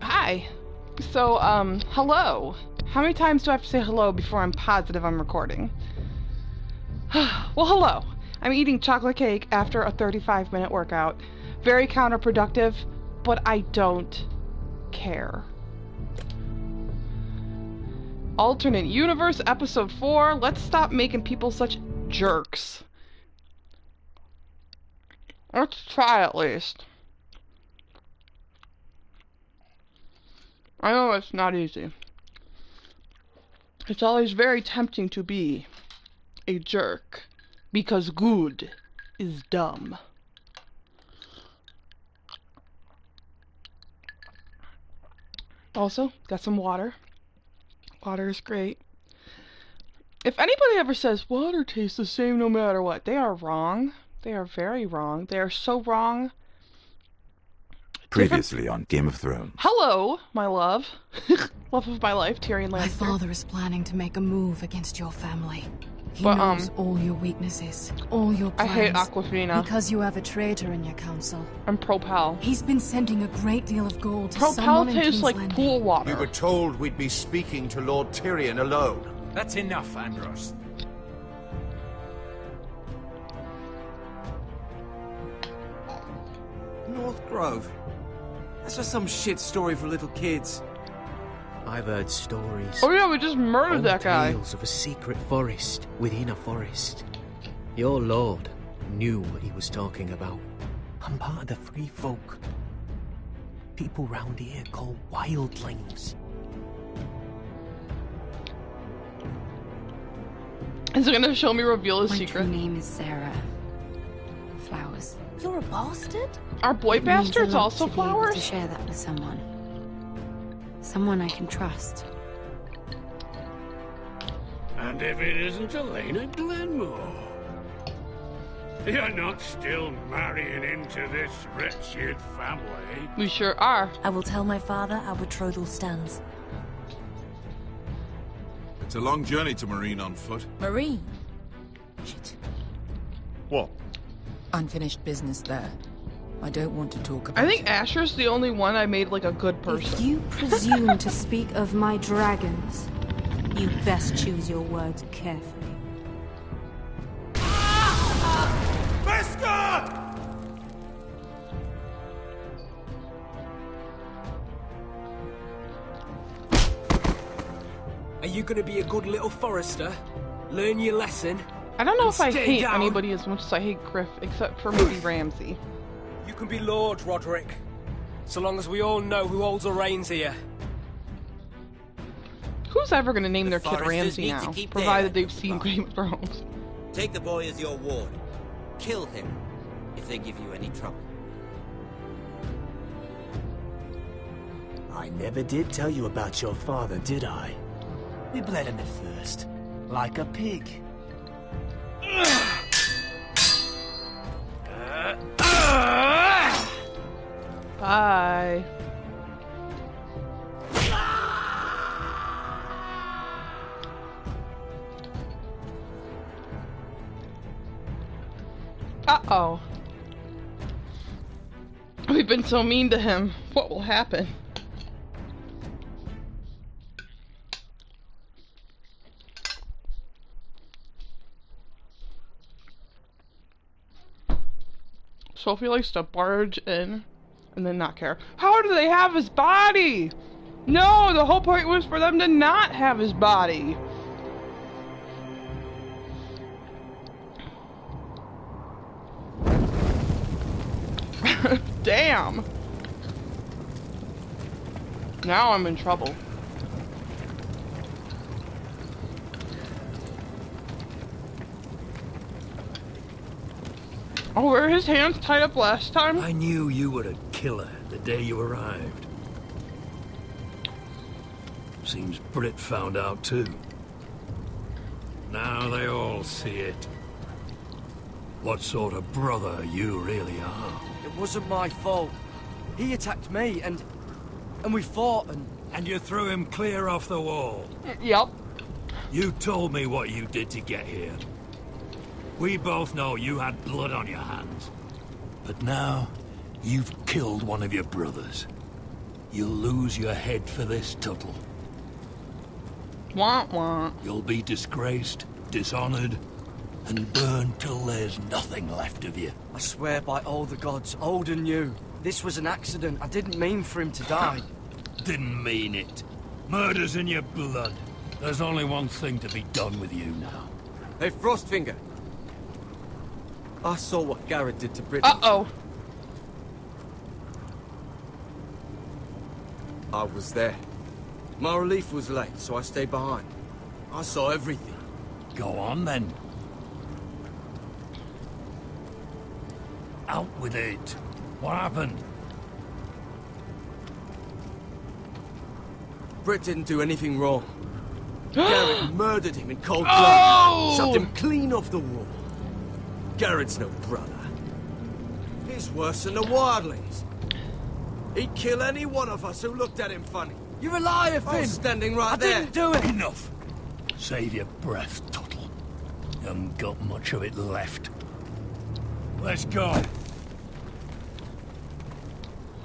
Hi. So, hello. How many times do I have to say hello before I'm positive I'm recording? Well, hello. I'm eating chocolate cake after a 35-minute workout. Very counterproductive, but I don't care. Alternate Universe, Episode 4. Let's stop making people such jerks. Let's try at least. I know it's not easy. It's always very tempting to be a jerk, because good is dumb. Also, got some water. Water is great. If anybody ever says water tastes the same no matter what, they are wrong. They are very wrong. They are so wrong. Previously on Game of Thrones. Hello, my love. Love of my life, Tyrion Lannister. My father is planning to make a move against your family. He knows all your weaknesses, all your plans. I hate Aquafina. Because you have a traitor in your council. I'm pro-Pal. He's been sending a great deal of gold to Pro-Pal someone in tastes King's like Landing. pool water. We were told we'd be speaking to Lord Tyrion alone. That's enough, Andros. North Grove? That's just some shit story for little kids. I've heard stories. Oh yeah, we just murdered that guy. Tales of a secret forest within a forest. Your lord knew what he was talking about. I'm part of the free folk. People round here call wildlings. Is it gonna show me reveal his My secret? true name is Sarah. Flowers. You're a bastard? Are boy It means a bastards lot also to be able flowers? to share that with someone. Someone I can trust. And if it isn't Elena Glenmore, you're not still marrying into this wretched family. We sure are. I will tell my father our betrothal stands. It's a long journey to Marine on foot. Marine? Shit. What? Unfinished business there. I don't want to talk about I think it. Asher's the only one I made like a good person. If you presume to speak of my dragons, you best choose your words carefully. Are you gonna be a good little forester? Learn your lesson? I don't know and if I stay hate down? anybody as much as I hate Griff, except for maybe Ramsay. You can be Lord, Roderick. So long as we all know who holds the reins here. Who's ever gonna name their kid foresters Ramsay need now, to keep provided their they've seen right. Game of Thrones? Take the boy as your ward. Kill him if they give you any trouble. I never did tell you about your father, did I? We bled him at first, like a pig. Bye. Uh-oh. We've been so mean to him. What will happen? Sophie likes to barge in and then not care. How do they have his body? No, the whole point was for them to not have his body. Damn. Now I'm in trouble. Oh, were his hands tied up last time? I knew you were a killer the day you arrived. Seems Brit found out too. Now they all see it. What sort of brother you really are. It wasn't my fault. He attacked me, and we fought, And you threw him clear off the wall. Yep. You told me what you did to get here. We both know you had blood on your hands. But now, you've killed one of your brothers. You'll lose your head for this, Tuttle. Wah wah. You'll be disgraced, dishonored, and burned till there's nothing left of you. I swear by all the gods, old and new, this was an accident. I didn't mean for him to die. Didn't mean it. Murder's in your blood. There's only one thing to be done with you now. Hey, Frostfinger. I saw what Garrett did to Brittany. Uh-oh. I was there. My relief was late, so I stayed behind. I saw everything. Go on, then. Out with it. What happened? Britt didn't do anything wrong. Garrett murdered him in cold blood. Oh! Shoved him clean off the wall. Garrett's no brother. He's worse than the wildlings. He'd kill any one of us who looked at him funny. You're a liar, Finn! I was standing right there. I didn't do it! Enough! Save your breath, Tuttle. You haven't got much of it left. Let's go.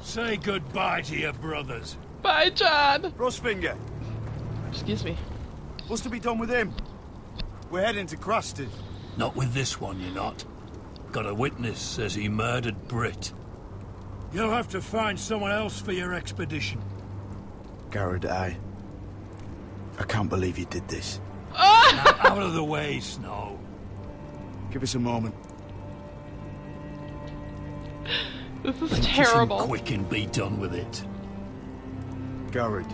Say goodbye to your brothers. Bye, John. Frostfinger. Excuse me. What's to be done with him? We're heading to Crusted. Not with this one, you're not. Got a witness says he murdered Britt. You'll have to find someone else for your expedition. Garrett, I can't believe you did this. Now out of the way, Snow. Give us a moment. This is terrible. Quick and be done with it. Garrett,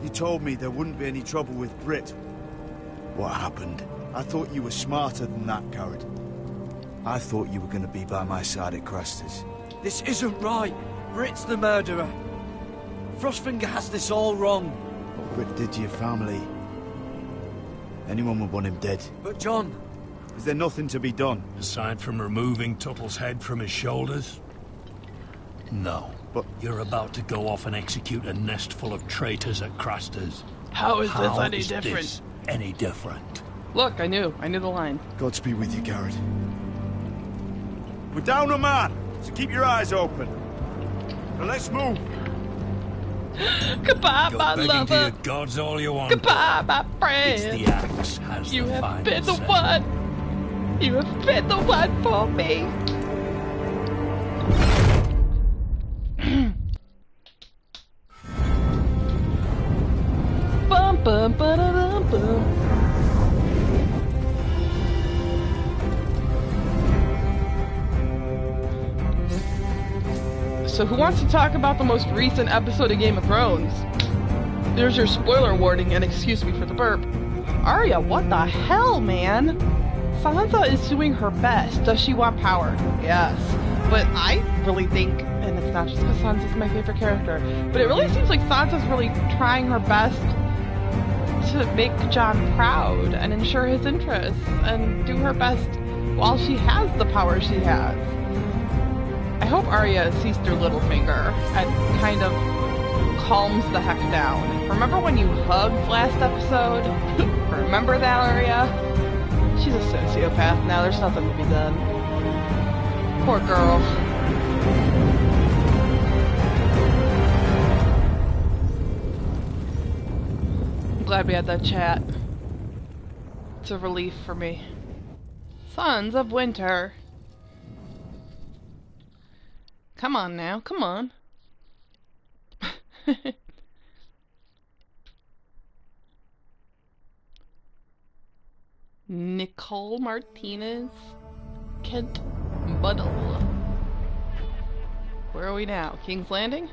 you told me there wouldn't be any trouble with Britt. What happened? I thought you were smarter than that, Garrett. I thought you were going to be by my side at Craster's. This isn't right. Britt's the murderer. Frostfinger has this all wrong. What Britt did to your family, anyone would want him dead. But John... Is there nothing to be done? Aside from removing Tuttle's head from his shoulders? No. But you're about to go off and execute a nest full of traitors at Craster's. How is this any different? This any different? Look, I knew the line. Godspeed with you, Garrett. We're down a man, so keep your eyes open. Now let's move. Goodbye, Go my begging lover. to your gods all you want. Goodbye, my friend. It's the axe has You the have been the say. one. You have been the one for me. Bum bum ba da dum bum. So who wants to talk about the most recent episode of Game of Thrones? There's your spoiler warning, and excuse me for the burp. Arya, what the hell, man? Sansa is doing her best. Does she want power? Yes. But I really think, and it's not just because Sansa's my favorite character, but it really seems like Sansa's really trying her best to make Jon proud and ensure his interests and do her best while she has the power she has. I hope Arya sees through Littlefinger and kind of calms the heck down. Remember when you hugged last episode? Remember that, Arya? She's a sociopath now, there's nothing to be done. Poor girl. I'm glad we had that chat. It's a relief for me. Sons of Winter. Come on now, come on. Nicole Martinez, Kent Buddle. Where are we now? King's Landing?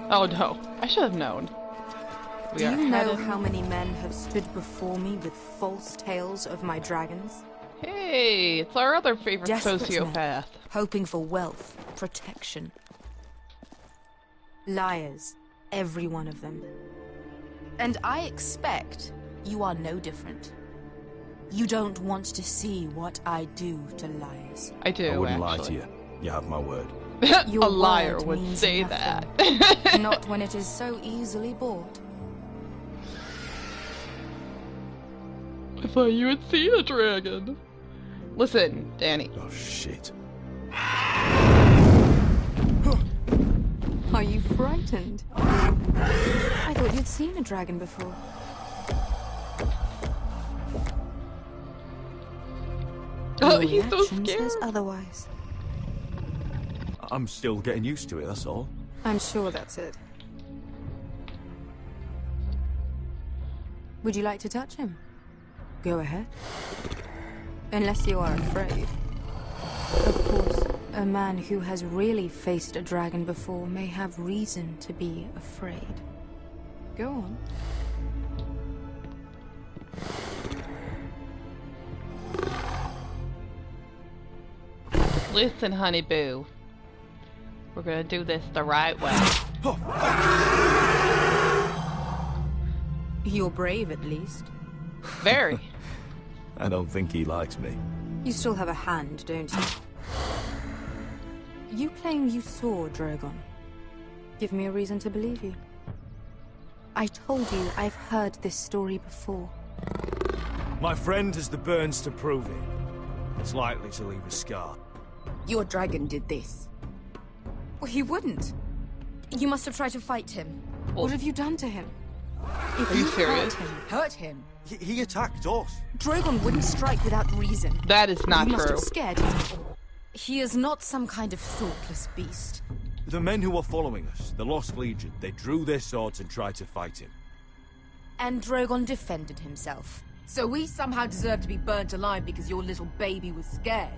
Oh no, I should have known. Do you know how many men have stood before me with false tales of my dragons? Hey, it's our other favorite sociopath. Men, hoping for wealth, protection. Liars, every one of them. And I expect you are no different. You don't want to see what I do to liars. I do, I wouldn't actually. lie to you. You have my word. Your A liar word would means say nothing. that. Not when it is so easily bought. I thought you had seen a dragon. Listen, Danny. Oh, shit. Are you frightened? I thought you'd seen a dragon before. Oh, Your he's so reaction scared. says otherwise. I'm still getting used to it, that's all. I'm sure that's it. Would you like to touch him? Go ahead. Unless you are afraid. Of course, a man who has really faced a dragon before may have reason to be afraid. Go on. Listen, honey boo. We're gonna do this the right way. You're brave, at least. Very. I don't think he likes me. You still have a hand, don't you? You claim you saw Drogon. Give me a reason to believe you. I told you I've heard this story before. My friend has the burns to prove it. It's likely to leave a scar. Your dragon did this. Well, he wouldn't. You must have tried to fight him. What have you done to him? If Are you you serious? hurt him. He attacked us. Drogon wouldn't strike without reason. That is not you must true. have scared him. He is not some kind of thoughtless beast. The men who were following us, the Lost Legion, they drew their swords and tried to fight him. And Drogon defended himself. So we somehow deserve to be burnt alive because your little baby was scared.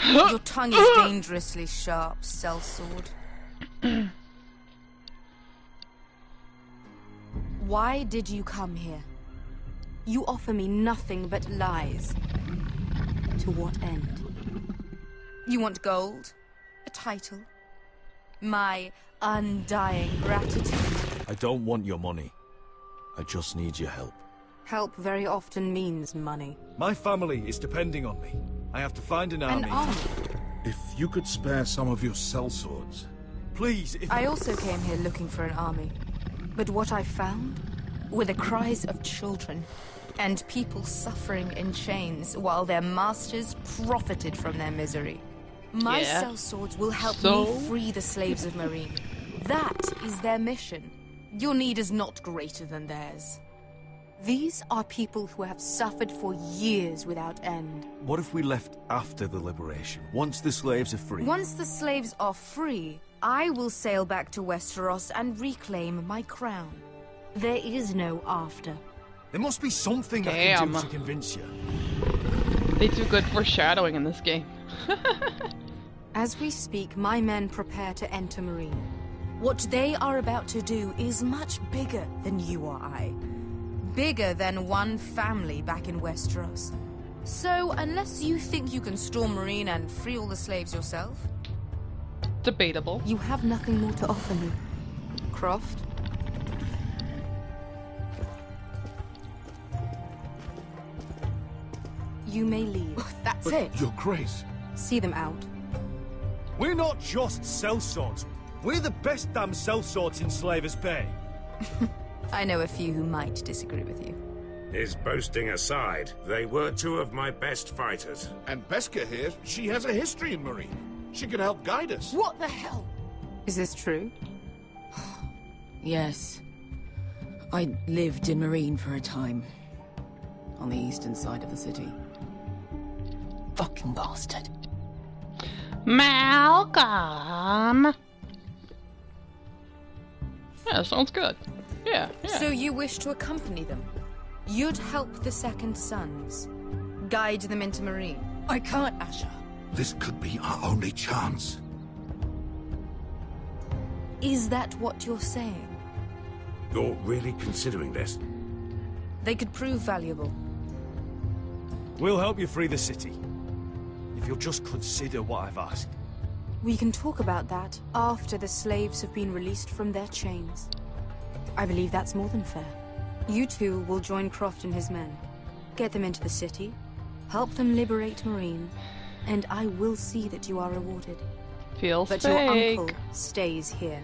Your tongue is dangerously sharp, sellsword. Why did you come here? You offer me nothing but lies. To what end? You want gold? A title? My undying gratitude? I don't want your money. I just need your help. Help very often means money. My family is depending on me. I have to find an army. An army? If you could spare some of your sellswords. Please, if... I also came here looking for an army. But what I found were the cries of children and people suffering in chains while their masters profited from their misery. My sellswords will help me free the slaves of Meereen. That is their mission. Your need is not greater than theirs. These are people who have suffered for years without end. What if we left after the liberation, once the slaves are free? Once the slaves are free, I will sail back to Westeros and reclaim my crown. There is no after. There must be something I can do to convince you. They do good foreshadowing in this game. As we speak, my men prepare to enter Meereen. What they are about to do is much bigger than you or I. Bigger than one family back in Westeros. So, unless you think you can storm Meereen and free all the slaves yourself... Debatable. You have nothing more to offer me. Croft? You may leave. That's it. Your Grace. See them out. We're not just sellswords. We're the best damn sellswords in Slavers Bay. I know a few who might disagree with you. His boasting aside, they were two of my best fighters. And Beska here, she has a history in Meereen. She could help guide us. What the hell? Is this true? Yes. I lived in Meereen for a time. On the eastern side of the city. Fucking bastard. Malcolm. Yeah, sounds good. Yeah. So you wish to accompany them? You'd help the Second Sons. Guide them into Meereen. I can't, Asher. This could be our only chance. Is that what you're saying? You're really considering this? They could prove valuable. We'll help you free the city. If you'll just consider what I've asked. We can talk about that after the slaves have been released from their chains. I believe that's more than fair. You two will join Croft and his men. Get them into the city. Help them liberate Meereen. and I will see that you are rewarded. Feels but fake. your uncle stays here.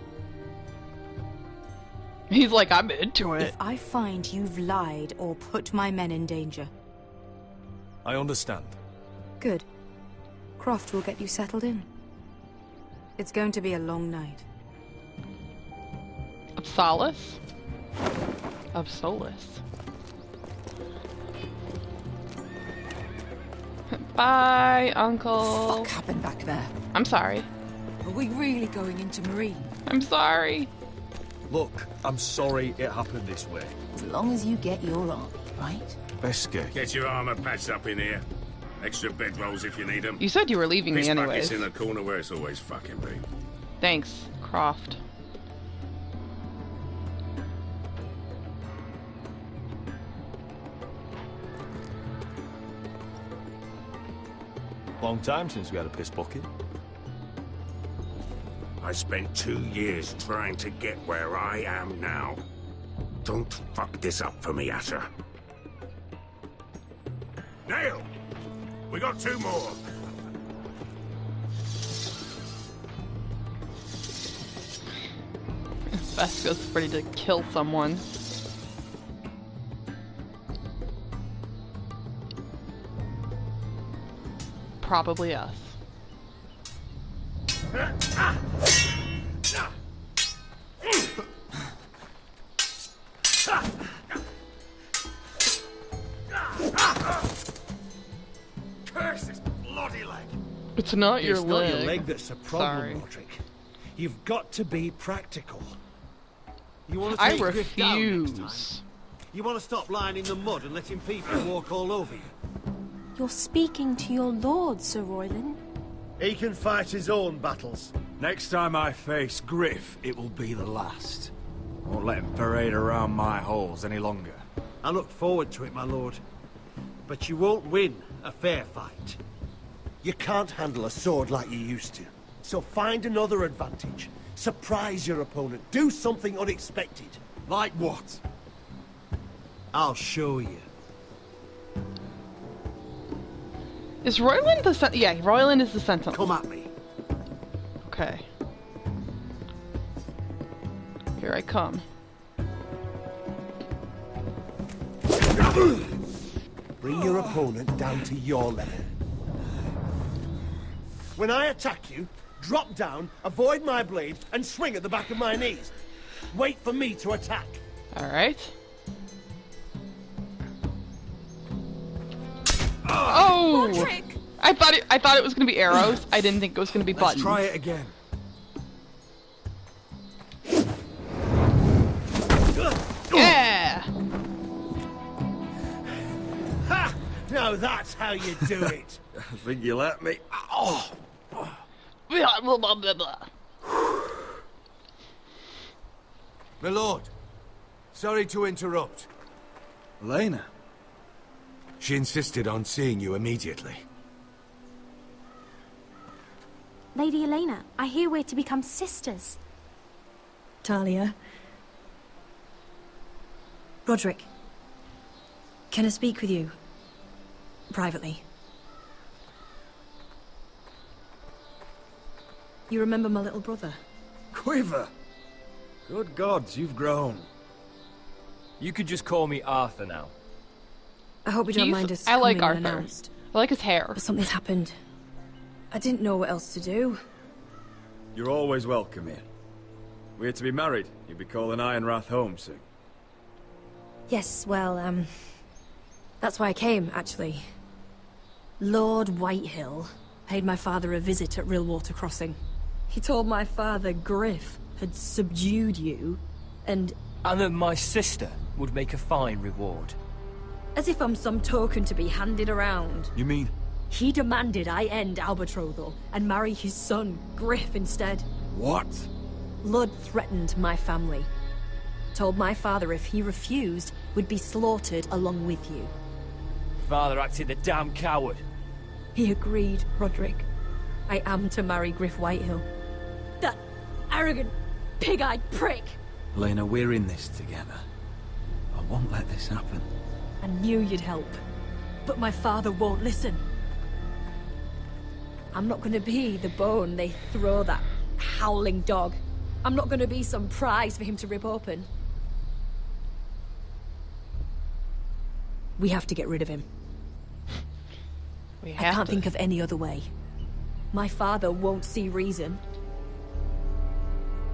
He's like, I'm into it. If I find you've lied or put my men in danger. I understand. Good. Croft will get you settled in. It's going to be a long night. Of solace? Of solace. Bye, Uncle. What happened back there? I'm sorry. Are we really going into Marine? I'm sorry. Look, I'm sorry it happened this way. As long as you get your army, right? Beske. Get your armor patched up in here. Extra bedrolls if you need them. You said you were leaving me anyways. Buckets in the corner where it's always fucking been. Thanks, Croft. Long time since we had a piss bucket. I spent 2 years trying to get where I am now. Don't fuck this up for me, Asher. Nail! We got 2 more. Vesca's ready to kill someone. Probably us. Curse this bloody leg. It's not your It's leg. not your leg that's a problem, Sorry. Roderick. You've got to be practical. You want to I take Griff down next refuse. time? You want to stop lying in the mud and letting people walk all over you? You're speaking to your lord, Sir Royland. He can fight his own battles. Next time I face Griff, it will be the last. Won't let him parade around my halls any longer. I look forward to it, my lord. But you won't win a fair fight. You can't handle a sword like you used to. So find another advantage. Surprise your opponent. Do something unexpected. Like what? I'll show you. Is Royland the yeah, Royland is the sentinel. Come at me. Okay. Here I come. Bring your opponent down to your level. When I attack you, drop down, avoid my blade, and swing at the back of my knees. Wait for me to attack. Alright. Oh! Roderick! I thought it was gonna be arrows. I didn't think it was gonna be buttons. Let's try it again. Yeah! Ha! Now that's how you do it. I think you let me. Oh! Blah, blah, blah, blah, blah. My lord, sorry to interrupt. Elena. She insisted on seeing you immediately. Lady Elena, I hear we're to become sisters. Talia. Roderick. Can I speak with you? Privately. You remember my little brother? Quiver! Good gods, you've grown. You could just call me Arthur now. I hope you don't mind us I like coming Arthur. unannounced. I like his hair. But something's happened. I didn't know what else to do. You're always welcome here. We're to be married. You'll be calling Ironrath home soon. Yes, well, that's why I came, actually. Lord Whitehill paid my father a visit at Rillwater Crossing. He told my father Griff had subdued you, and that my sister would make a fine reward. as if I'm some token to be handed around. You mean? He demanded I end our betrothal and marry his son, Griff, instead. What? Lud threatened my family. Told my father if he refused, we'd be slaughtered along with you. Father acted the damn coward. He agreed, Roderick. I am to marry Griff Whitehill. That arrogant, pig-eyed prick! Elena, we're in this together. I won't let this happen. I knew you'd help, but my father won't listen. I'm not gonna be the bone they throw that howling dog. I'm not gonna be some prize for him to rip open. We have to get rid of him. I can't think of any other way. My father won't see reason.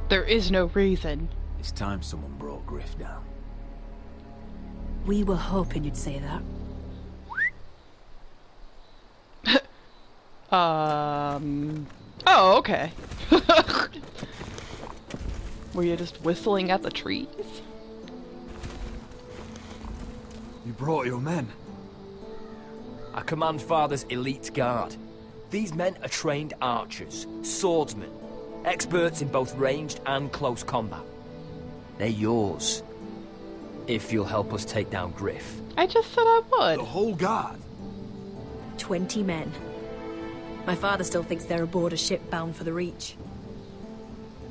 There is no reason. It's time someone brought Griff down. We were hoping you'd say that. Oh, okay. Were you just whistling at the trees? You brought your men. I command Father's elite guard. These men are trained archers, swordsmen, experts in both ranged and close combat. They're yours, if you'll help us take down Griff. I just said I would. The whole guard? 20 men. My father still thinks they're aboard a ship bound for the Reach.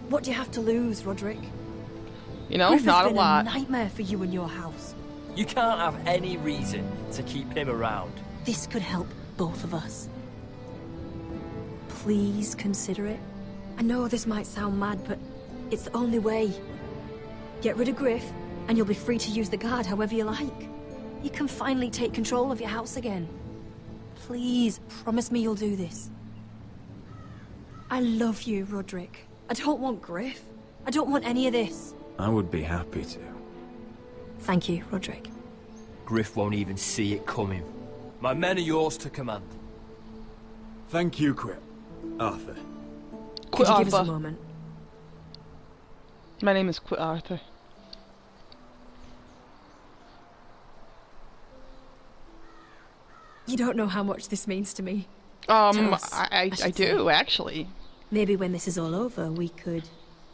What do you have to lose, Roderick? You know, Griff not has a been lot. A nightmare for you and your house. You can't have any reason to keep him around. This could help both of us. Please consider it. I know this might sound mad, but it's the only way. Get rid of Griff, and you'll be free to use the guard however you like. You can finally take control of your house again. Please, promise me you'll do this. I love you, Roderick. I don't want Griff. I don't want any of this. I would be happy to. Thank you, Roderick. Griff won't even see it coming. My men are yours to command. Thank you, Quip. Arthur. Could you give us a moment? My name is Quit Arthur. You don't know how much this means to me. I do, actually. Maybe when this is all over, we could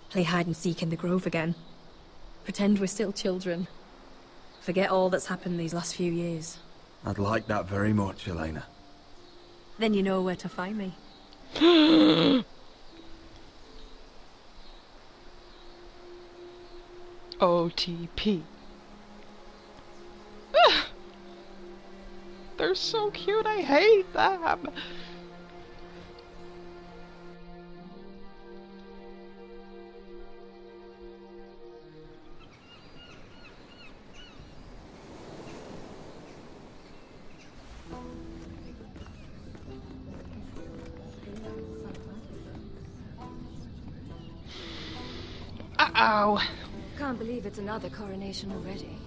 play hide and seek in the grove again. Pretend we're still children. Forget all that's happened these last few years. I'd like that very much, Elena. Then you know where to find me. OTP. They're so cute, I hate them. Uh-oh. Can't believe it's another coronation already.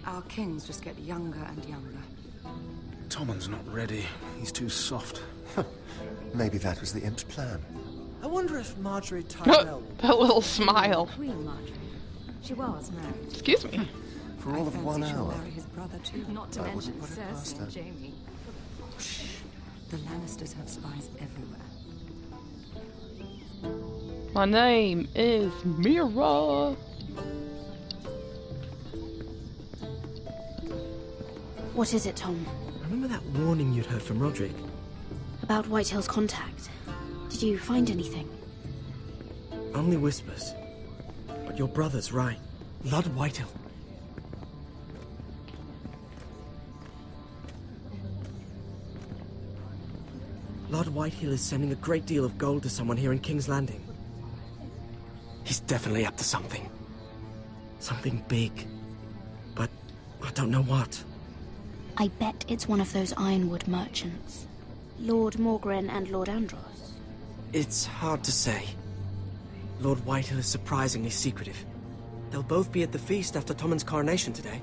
Our kings just get younger and younger. Tommen's not ready. He's too soft. Maybe that was the imp's plan. I wonder if Marjorie Tyrell... That little smile. Queen Marjorie. She was married. Excuse me. For all of 1 hour. Marry his brother too. Not to mention Cersei and Jaime. Shh. The Lannisters have spies everywhere. My name is Mira. What is it, Tom? Remember that warning you'd heard from Roderick? About Whitehill's contact. Did you find anything? Only whispers. But your brother's right. Lord Whitehill. Lord Whitehill is sending a great deal of gold to someone here in King's Landing. He's definitely up to something. Something big. But I don't know what. I bet it's one of those ironwood merchants. Lord Morgren and Lord Andros. It's hard to say. Lord Whitehill is surprisingly secretive. They'll both be at the feast after Tommen's coronation today.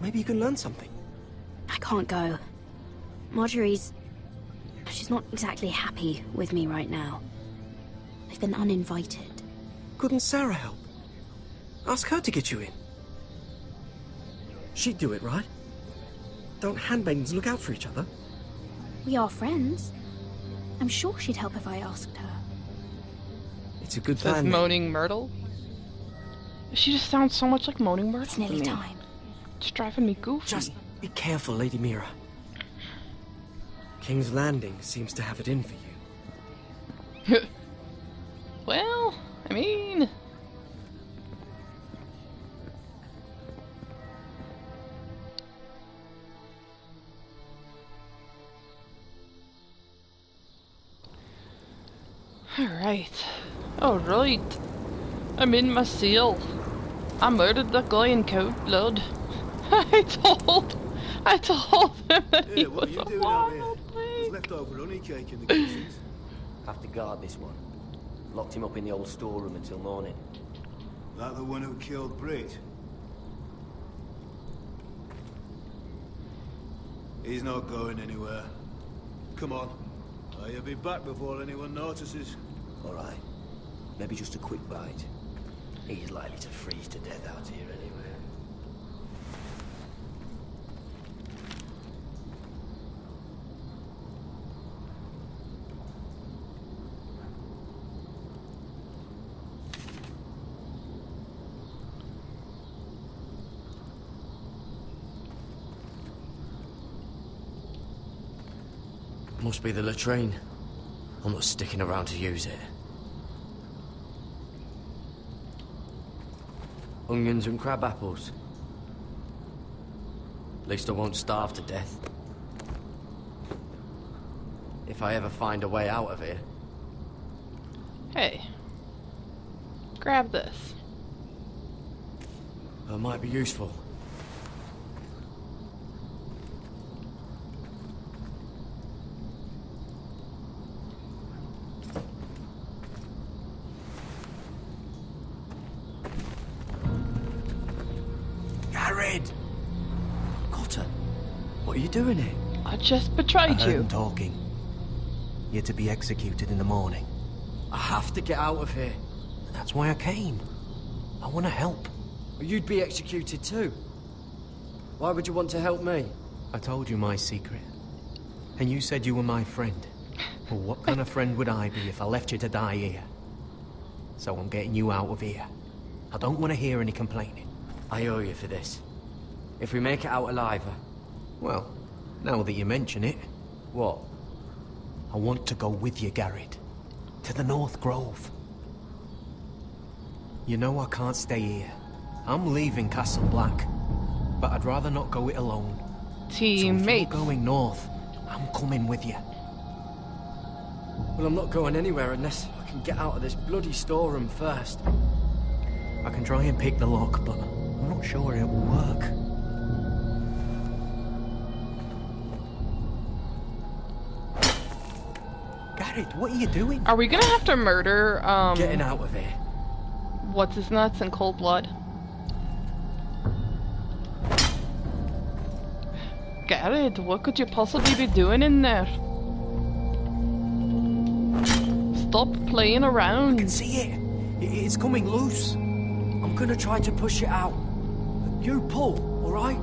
Maybe you can learn something. I can't go. She's not exactly happy with me right now. I've been uninvited. Couldn't Sarah help? Ask her to get you in. She'd do it, right? Don't handmaidens look out for each other? We are friends. I'm sure she'd help if I asked her. It's a good Says plan. Moaning Myrtle. She just sounds so much like Moaning Myrtle. It's nearly to me. time. It's driving me goofy. Just be careful, Lady Mira. King's Landing seems to have it in for you. Well, I mean... Right. Alright. I'm in my cell. I murdered that guy in cold blood. I told him that he What are was you a doing out here? wild There's leftover honey cake in the kitchens. Have to guard this one. Locked him up in the old storeroom until morning. That the one who killed Brit? He's not going anywhere. Come on. You'll be back before anyone notices. All right. Maybe just a quick bite. He's likely to freeze to death out here anyway. Must be the latrine. I'm not sticking around to use it. Onions and crab apples. At least I won't starve to death. If I ever find a way out of here. Hey. Grab this. That might be useful. Cotter, what are you doing here? I just betrayed I heard you. them talking. You're to be executed in the morning. I have to get out of here. That's why I came. I want to help. You'd be executed too. Why would you want to help me? I told you my secret. And you said you were my friend. Well, what kind of friend would I be if I left you to die here? So I'm getting you out of here. I don't want to hear any complaining. I owe you for this. If we make it out alive... Well, now that you mention it... What? I want to go with you, Garrett. To the North Grove. You know I can't stay here. I'm leaving Castle Black. But I'd rather not go it alone. Teammate. So if you're going north, I'm coming with you. Well, I'm not going anywhere unless I can get out of this bloody storeroom first. I can try and pick the lock, but I'm not sure it will work. Garrett, what are you doing? Are we gonna have to murder, Getting out of here. What's his nuts in cold blood? Garrett, what could you possibly be doing in there? Stop playing around. I can see it. It's coming loose. I'm gonna try to push it out. You pull, alright?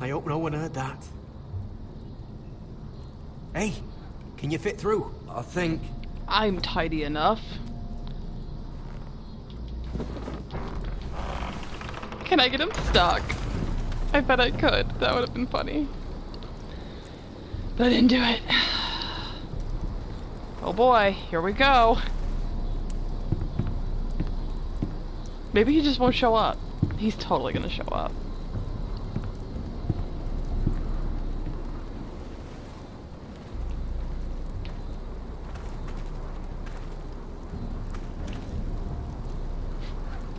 I hope no one heard that. Hey, can you fit through? I think... I'm tidy enough. Can I get him stuck? I bet I could. That would have been funny. But I didn't do it. Oh boy, here we go. Maybe he just won't show up. He's totally gonna show up.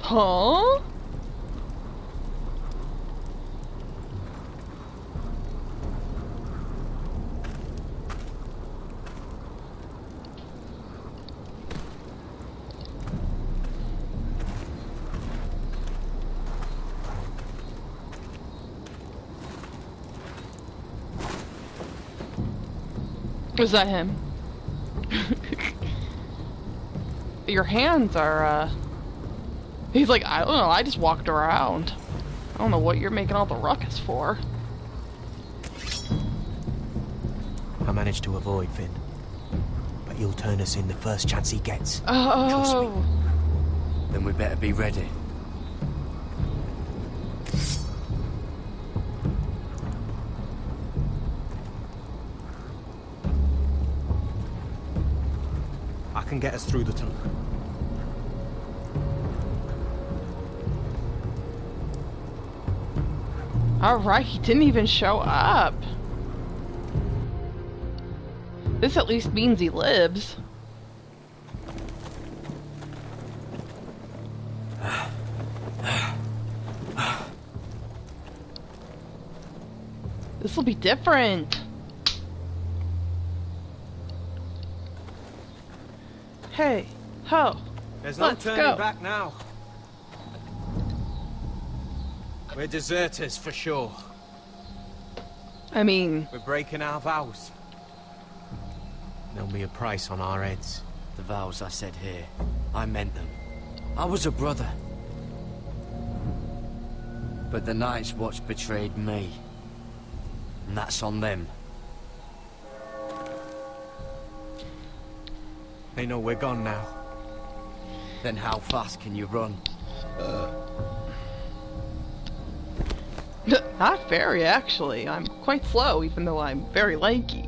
Huh? Was that him? Your hands are, He's like, I don't know, I just walked around. I don't know what you're making all the ruckus for. I managed to avoid Finn. But he'll turn us in the first chance he gets. Oh. Trust me. Then we better be ready. I can get us through the tunnel. Alright, he didn't even show up. This at least means he lives. This will be different. Hey, ho. There's no Let's turning go. back now. We're deserters for sure. I mean... We're breaking our vows. There'll be a price on our heads. The vows I said here, I meant them. I was a brother. But the Night's Watch betrayed me. And that's on them. They know we're gone now. Then how fast can you run? Not very, actually. I'm quite slow, even though I'm very lanky.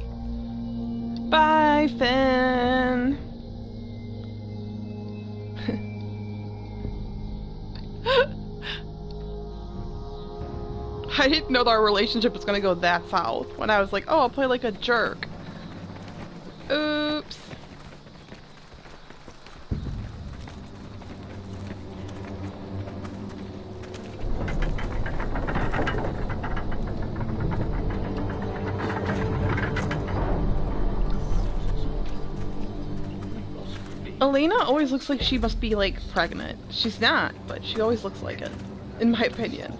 Bye, Finn. I didn't know that our relationship was gonna go that south when I was like, oh, I'll play like a jerk. Oops. Elena always looks like she must be, like, pregnant. She's not, but she always looks like it, in my opinion.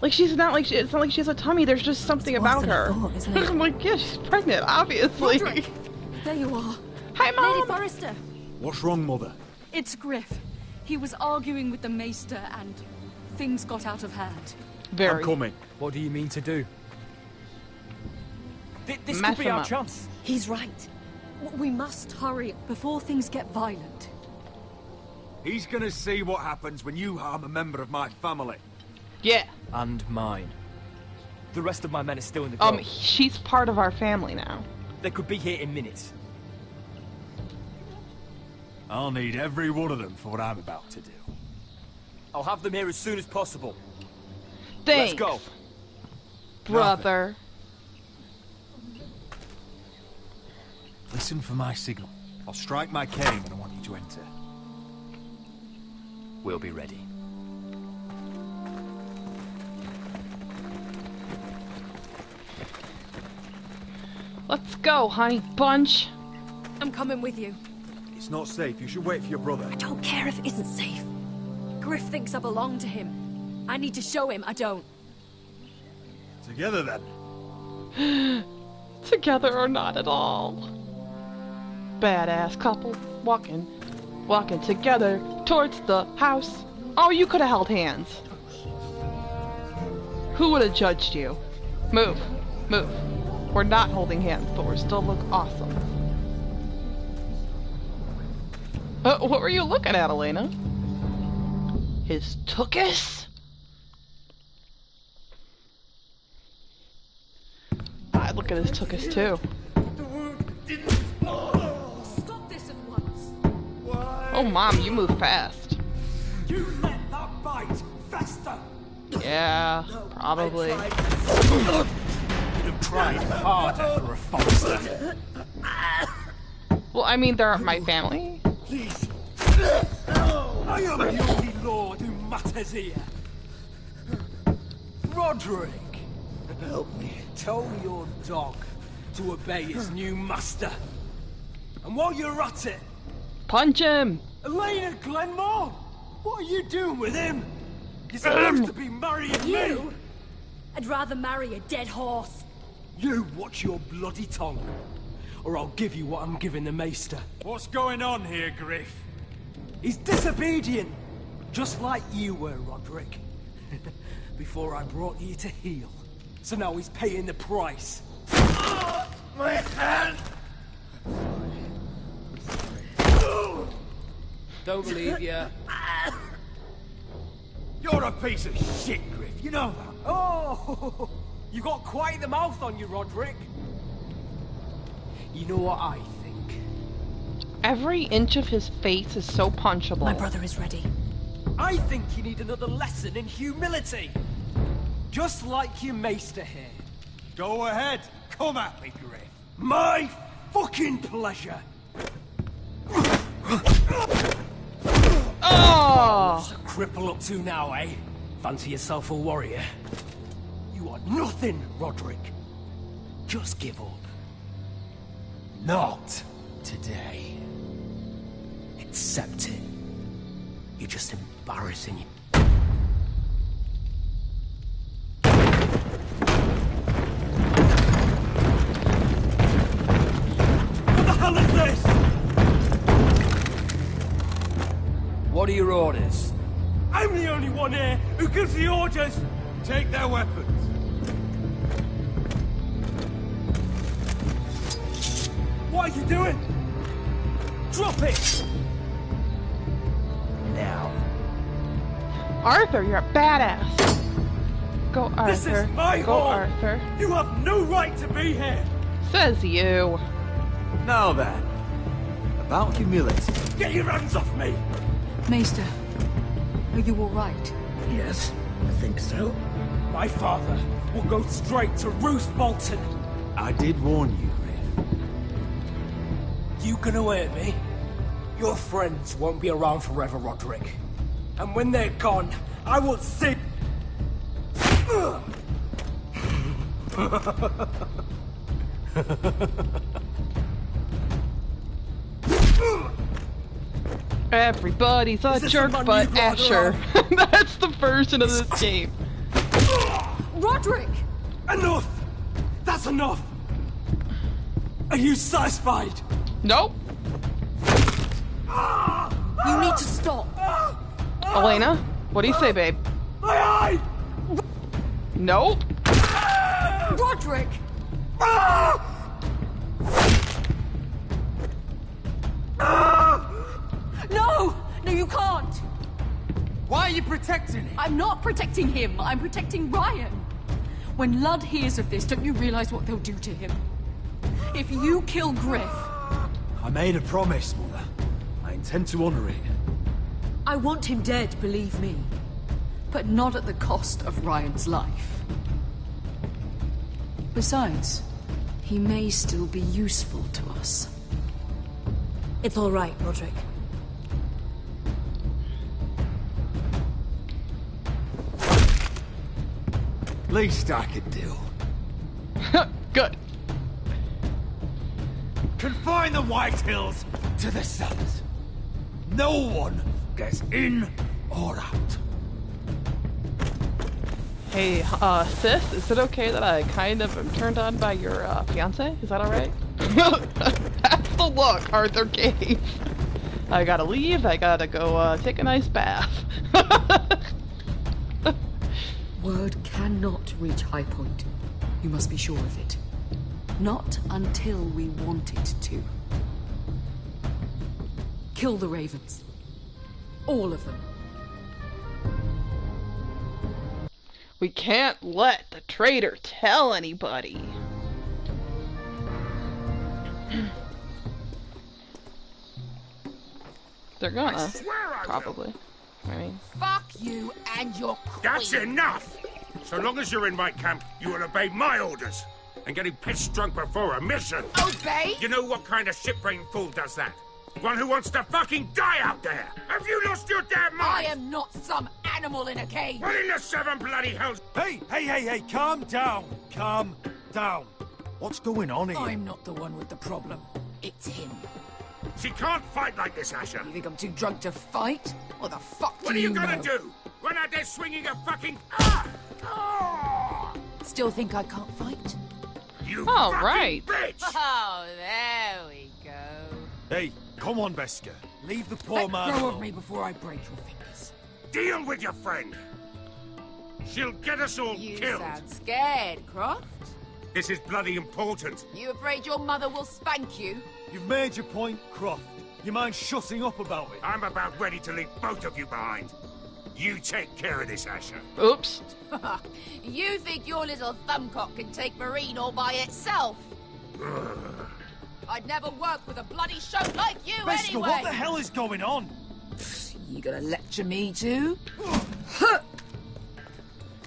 Like, she's not like, it's not like she has a tummy, there's just something about her. I'm like, yeah, she's pregnant, obviously. Roderick! There you are. Hi, Mom! Lady Forrester! What's wrong, Mother? It's Griff. He was arguing with the Maester and things got out of hand. Very. I'm coming. What do you mean to do? This Mess could be him our up. chance. He's right. We must hurry before things get violent. He's gonna see what happens when you harm a member of my family. Yeah. And mine. The rest of my men are still in the grove. She's part of our family now. They could be here in minutes. I'll need every one of them for what I'm about to do. I'll have them here as soon as possible. Thanks, Let's go. brother. Listen for my signal. I'll strike my cane when I want you to enter. We'll be ready. Let's go, honey bunch. I'm coming with you. It's not safe. You should wait for your brother. I don't care if it isn't safe. Griff thinks I belong to him. I need to show him I don't. Together, then. Together or not at all. Badass couple walking together towards the house. Oh, you could have held hands. Who would have judged you? Move. We're not holding hands, but we still look awesome. What were you looking at, Elena? His tuchus? I'd look at his tuchus too. Stop this at once. Oh, Mom, you move fast. You let that bite fester. Yeah, probably. You'd have tried harder for a Forrester. Well, I mean, they're my family. Please. I am the only lord who matters here. Roderick, help me. Tell your dog to obey his new master. And while you're at it, punch him. Elena Glenmore, what are you doing with him? You're supposed to be marrying me. I'd rather marry a dead horse. You watch your bloody tongue, or I'll give you what I'm giving the Maester. What's going on here, Griff? He's disobedient, just like you were, Roderick. Before I brought you to heel. So now he's paying the price. My hand! Don't believe ya. You're a piece of shit, Griff. You know that. Oh, you got quite the mouth on you, Roderick. You know what I think? Every inch of his face is so punchable. My brother is ready. I think you need another lesson in humility. Just like your maester here. Go ahead. Come at me, Griff. My fucking pleasure. Oh! What's a cripple up to now, eh? Fancy yourself a warrior? You are nothing, Roderick. Just give up. Not today. Accept it. You're just embarrassing you. What the hell is this? What are your orders? I'm the only one here who gives the orders! Take their weapons. What are you doing? Drop it! Now. Arthur, you're a badass. Go, Arthur. This is my Go, hall! Arthur. You have no right to be here! Says you. Now then, about humility. Get your hands off me! Maester, are you all right? Yes, I think so. My father will go straight to Roose Bolton. I did warn you, Griff. You gonna hurt me? Your friends won't be around forever, Roderick. And when they're gone, I will see... Everybody's a jerk but Asher. That's the version of this game. Roderick! Enough! That's enough! Are you satisfied? Nope. You need to stop. Elena, what do you say, babe? My eye! Nope. Roderick! No! No, you can't! Why are you protecting him? I'm not protecting him. I'm protecting Ryan. When Ludd hears of this, don't you realize what they'll do to him? If you kill Griff... I made a promise, Mother. I intend to honor it. I want him dead, believe me. But not at the cost of Ryan's life. Besides, he may still be useful to us. It's all right, Roderick. Least I could do. Good. Confine the White Hills to the cellars. No one gets in or out. Hey, sis, is it okay that I kind of am turned on by your, fiance? Is that alright? That's the look Arthur gave. I gotta leave, I gotta go, take a nice bath. Word cannot reach High Point. You must be sure of it. Not until we want it to. Kill the ravens. All of them. We can't let the traitor tell anybody. They're gonna, probably. I mean... Fuck you and your queen. That's enough! So long as you're in my camp, you will obey my orders. And getting pissed drunk before a mission. Obey? You know what kind of shit-brained fool does that? One who wants to fucking die out there! Have you lost your damn mind? I am not some animal in a cage! What in the seven bloody hells? Hey, calm down. Calm down. What's going on here? I'm not the one with the problem. It's him. She can't fight like this, Asher. You think I'm too drunk to fight? What the fuck What do are you know? gonna do? Run out there swinging a fucking... Still think I can't fight? You Oh, fucking right. bitch! Oh, there we go. Hey, come on, Beska. Leave the poor man Let go alone. of me before I break your fingers. Deal with your friend. She'll get us all You killed. sound scared, Croft. This is bloody important. You afraid your mother will spank you? You've made your point, Croft. You mind shutting up about it? I'm about ready to leave both of you behind. You take care of this, Asher. Oops. You think your little thumbcock can take Marine all by itself? I'd never work with a bloody show like you Beska, anyway! what the hell is going on? You gonna lecture me too?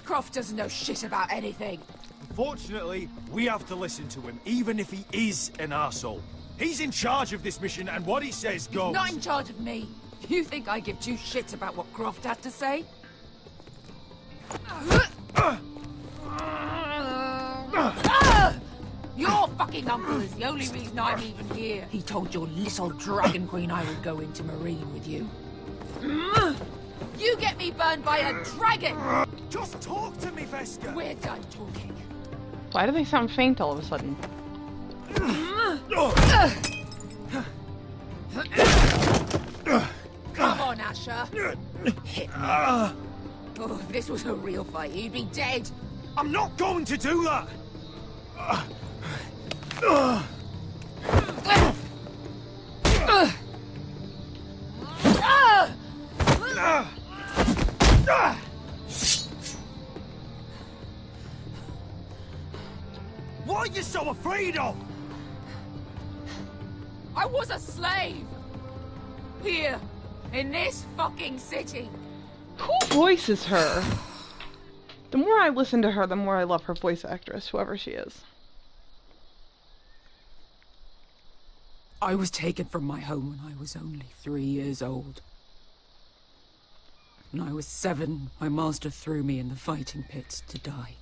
Croft doesn't know shit about anything. Unfortunately, we have to listen to him, even if he is an arsehole. He's in charge of this mission, and what he says goes. He's not in charge of me. You think I give two shits about what Croft has to say? Your fucking uncle is the only reason I'm even here. He told your little dragon queen I would go into Marine with you. You get me burned by a dragon! Just talk to me, Veska! We're done talking. Why do they sound faint all of a sudden? Come on, Asher. Hit me. Oh, if this was a real fight, you'd be dead. I'm not going to do that! What are you so afraid of? I was a slave. Here, in this fucking city. Who voices her? The more I listen to her, the more I love her voice actress, whoever she is. I was taken from my home when I was only 3 years old. When I was 7, my master threw me in the fighting pits to die.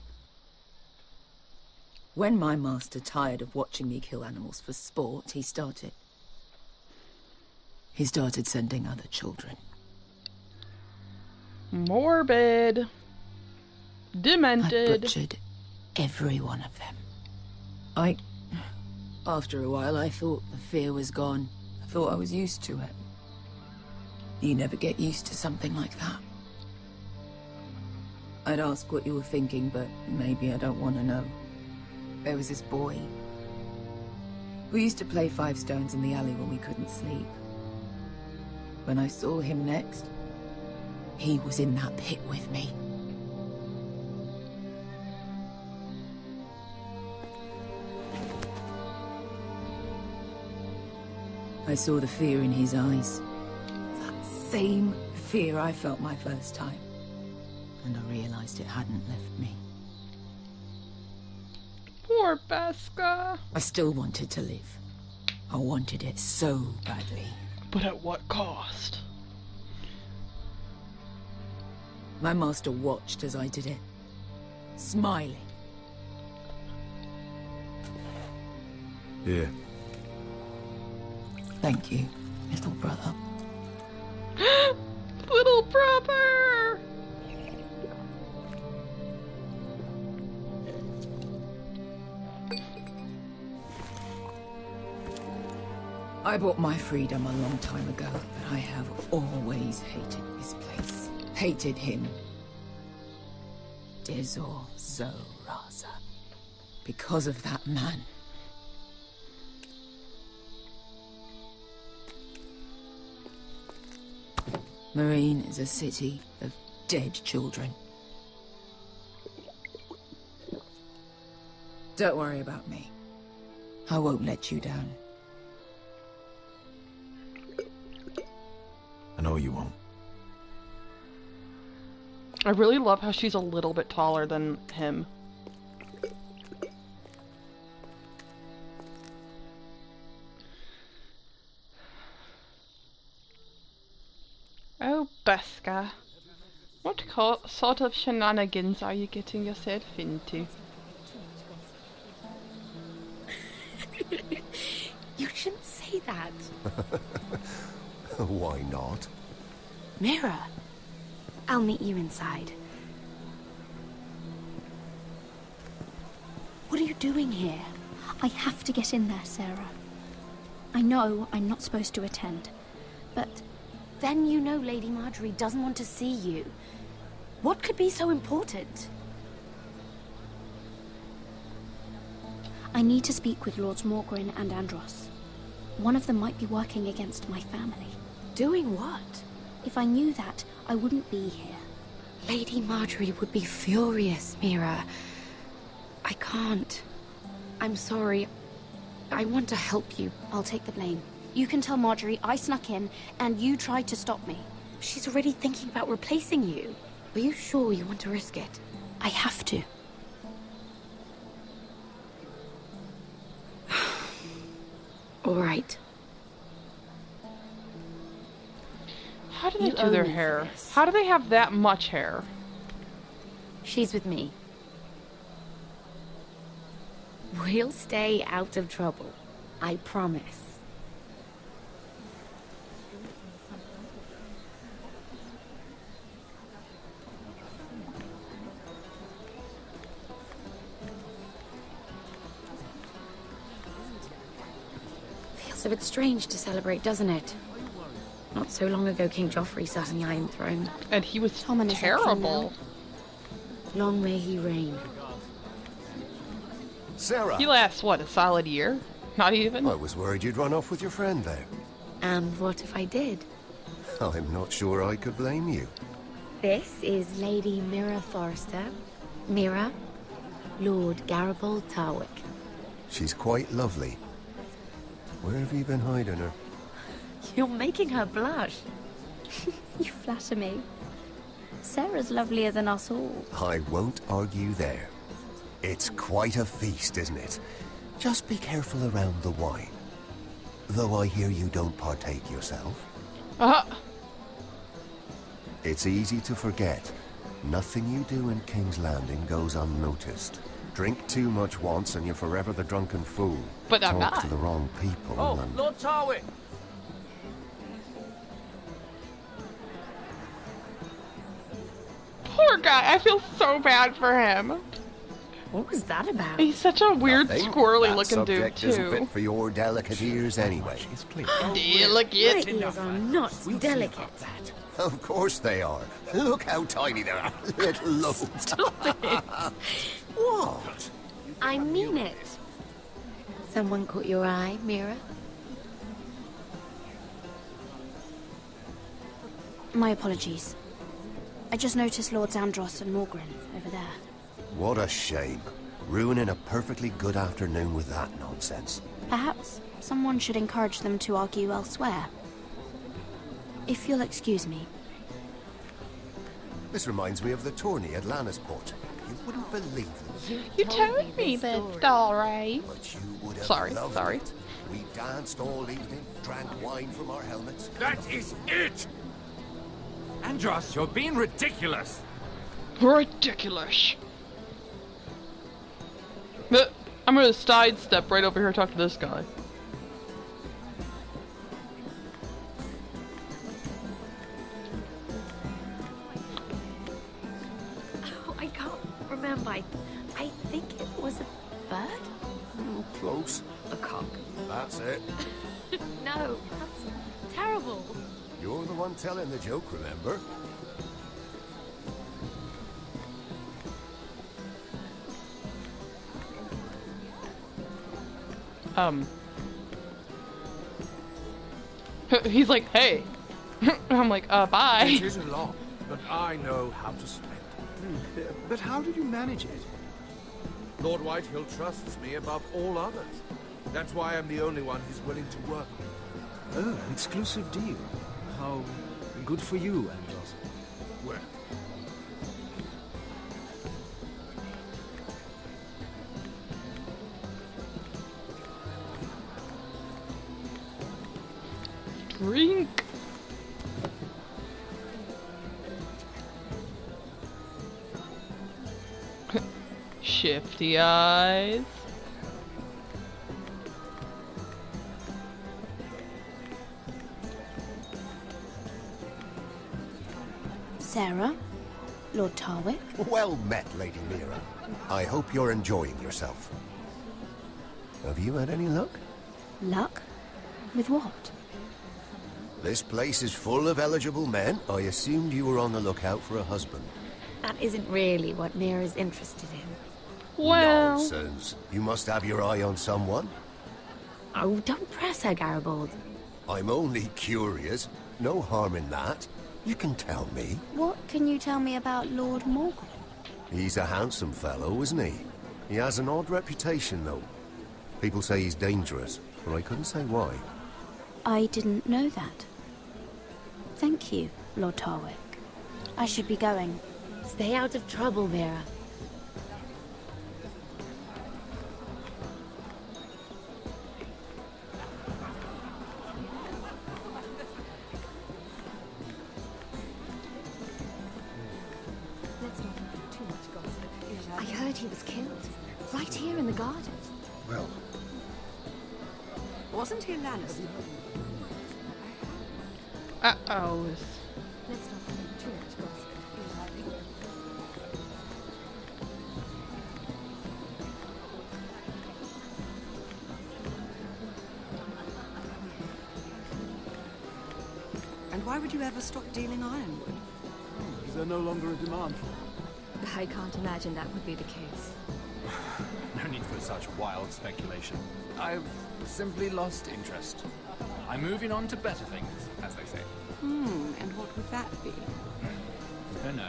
When my master tired of watching me kill animals for sport, he started sending other children. Morbid. Demented. I butchered every one of them. After a while, I thought the fear was gone. I thought I was used to it. You never get used to something like that. I'd ask what you were thinking, but maybe I don't want to know. There was this boy. We used to play 5 stones in the alley when we couldn't sleep. When I saw him next, he was in that pit with me. I saw the fear in his eyes. That same fear I felt my first time. And I realized it hadn't left me. Poor Veska. I still wanted to live. I wanted it so badly. But at what cost? My master watched as I did it, smiling. Here. Thank you, little brother. Little brother! I bought my freedom a long time ago, but I have always hated this place. Hated him. Dizor Zoraza. Because of that man. Marine is a city of dead children. Don't worry about me. I won't let you down. I know you won't. I really love how she's a little bit taller than him. Oh, Veska. What sort of shenanigans are you getting yourself into? You shouldn't say that. Why not? Mira, I'll meet you inside. What are you doing here? I have to get in there, Sarah. I know I'm not supposed to attend, but then you know Lady Marjorie doesn't want to see you. What could be so important? I need to speak with Lords Morgren and Andros. One of them might be working against my family. Doing what? If I knew that, I wouldn't be here. Lady Marjorie would be furious, Mira. I can't. I'm sorry. I want to help you. I'll take the blame. You can tell Marjorie I snuck in, and you tried to stop me. She's already thinking about replacing you. Are you sure you want to risk it? I have to. All right. How do they You do owe their me for hair? this. How do they have that much hair? She's with me. We'll stay out of trouble. I promise. Feels a bit strange to celebrate, doesn't it? Not so long ago, King Joffrey sat on the Iron Throne. And he was Tommen is our king terrible. now. Long may he reign. Sarah! He lasts, what, a solid year? Not even? I was worried you'd run off with your friend there. And what if I did? I'm not sure I could blame you. This is Lady Mira Forrester. Mira, Lord Garibald Tarwick. She's quite lovely. Where have you been hiding her? You're making her blush. You flatter me. Sarah's lovelier than us all. I won't argue there. It's quite a feast, isn't it? Just be careful around the wine. Though I hear you don't partake yourself. It's easy to forget. Nothing you do in King's Landing goes unnoticed. Drink too much once and you're forever the drunken fool. But I'm Talk not. to the wrong people Oh, and... Lord Tarwick! Poor guy. I feel so bad for him. What was that about? He's such a weird, Nothing. squirrely That looking dude, subject isn't too. fit for your delicate ears anyway. Delicate. My ears are not delicate. Of course they are. Look how tiny they are. Little loaves. Stop it. What? I mean it. Someone caught your eye, Mira? My apologies. I just noticed Lords Andros and Morgren over there. What a shame. Ruining a perfectly good afternoon with that nonsense. Perhaps someone should encourage them to argue elsewhere. If you'll excuse me. This reminds me of the tourney at Lannisport. You wouldn't believe them. You told me that's alright. But you would have Sorry, loved sorry. it. We danced all evening, drank wine from our helmets. That is it! Andros, you're being ridiculous. Ridiculous. But I'm gonna sidestep right over here and talk to this guy. Oh, I can't remember. I think it was a bird? Oh, close. A cock. That's it. No, that's terrible. You're the one telling the joke, remember? He's like, hey. I'm like, bye. It is a lot, but I know how to spend it. But how did you manage it? Lord Whitehill trusts me above all others. That's why I'm the only one he's willing to work with. Oh, an exclusive deal. How good for you, Andros. Well, Drink. Shifty eyes. Sarah? Lord Tarwick? Well met, Lady Mira. I hope you're enjoying yourself. Have you had any luck? Luck? With what? This place is full of eligible men. I assumed you were on the lookout for a husband. That isn't really what Mira's interested in. Well... Nonsense. You must have your eye on someone. Oh, don't press her, Garibald. I'm only curious. No harm in that. You can tell me. What can you tell me about Lord Morgren? He's a handsome fellow, isn't he? He has an odd reputation, though. People say he's dangerous, but I couldn't say why. I didn't know that. Thank you, Lord Tarwick. I should be going. Stay out of trouble, Mira. killed. Right here in the garden. Well, Wasn't he Lannister? Uh-oh. Let's not make too much gossip. And why would you ever stop dealing ironwood? Is there no longer a demand for it? I can't imagine that would be the case. No need for such wild speculation. I've simply lost interest. I'm moving on to better things, as they say. And what would that be? No.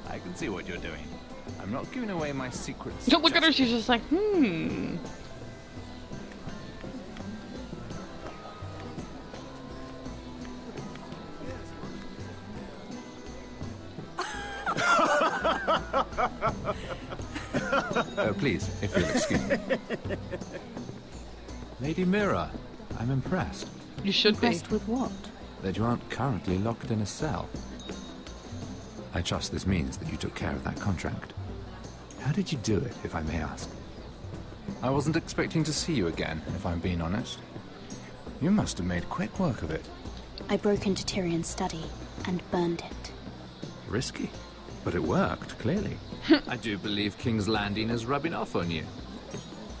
I can see what you're doing. I'm not giving away my secrets. Don't look at her, she's just like, Oh, please, if you'll excuse me. Lady Mira, I'm impressed. You should Impressed with what? That you aren't currently locked in a cell. I trust this means that you took care of that contract. How did you do it, if I may ask? I wasn't expecting to see you again, if I'm being honest. You must have made quick work of it. I broke into Tyrion's study and burned it. Risky, but it worked, clearly. I do believe King's Landing is rubbing off on you.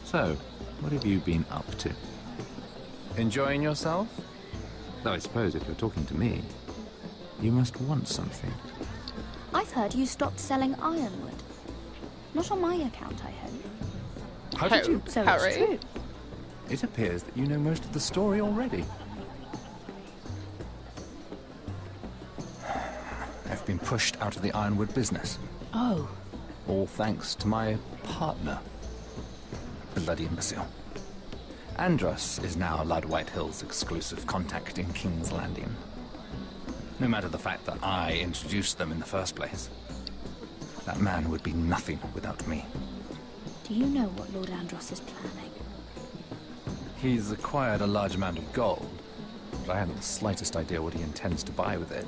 So, what have you been up to? Enjoying yourself? Though I suppose if you're talking to me, you must want something. I've heard you stopped selling ironwood. Not on my account, I hope. How did you? So it's true. It appears that you know most of the story already. I've been pushed out of the ironwood business. Oh. All thanks to my partner. Bloody imbecile. Andros is now Lad Whitehill's exclusive contact in King's Landing. No matter the fact that I introduced them in the first place. That man would be nothing without me. Do you know what Lord Andros is planning? He's acquired a large amount of gold, but I haven't the slightest idea what he intends to buy with it.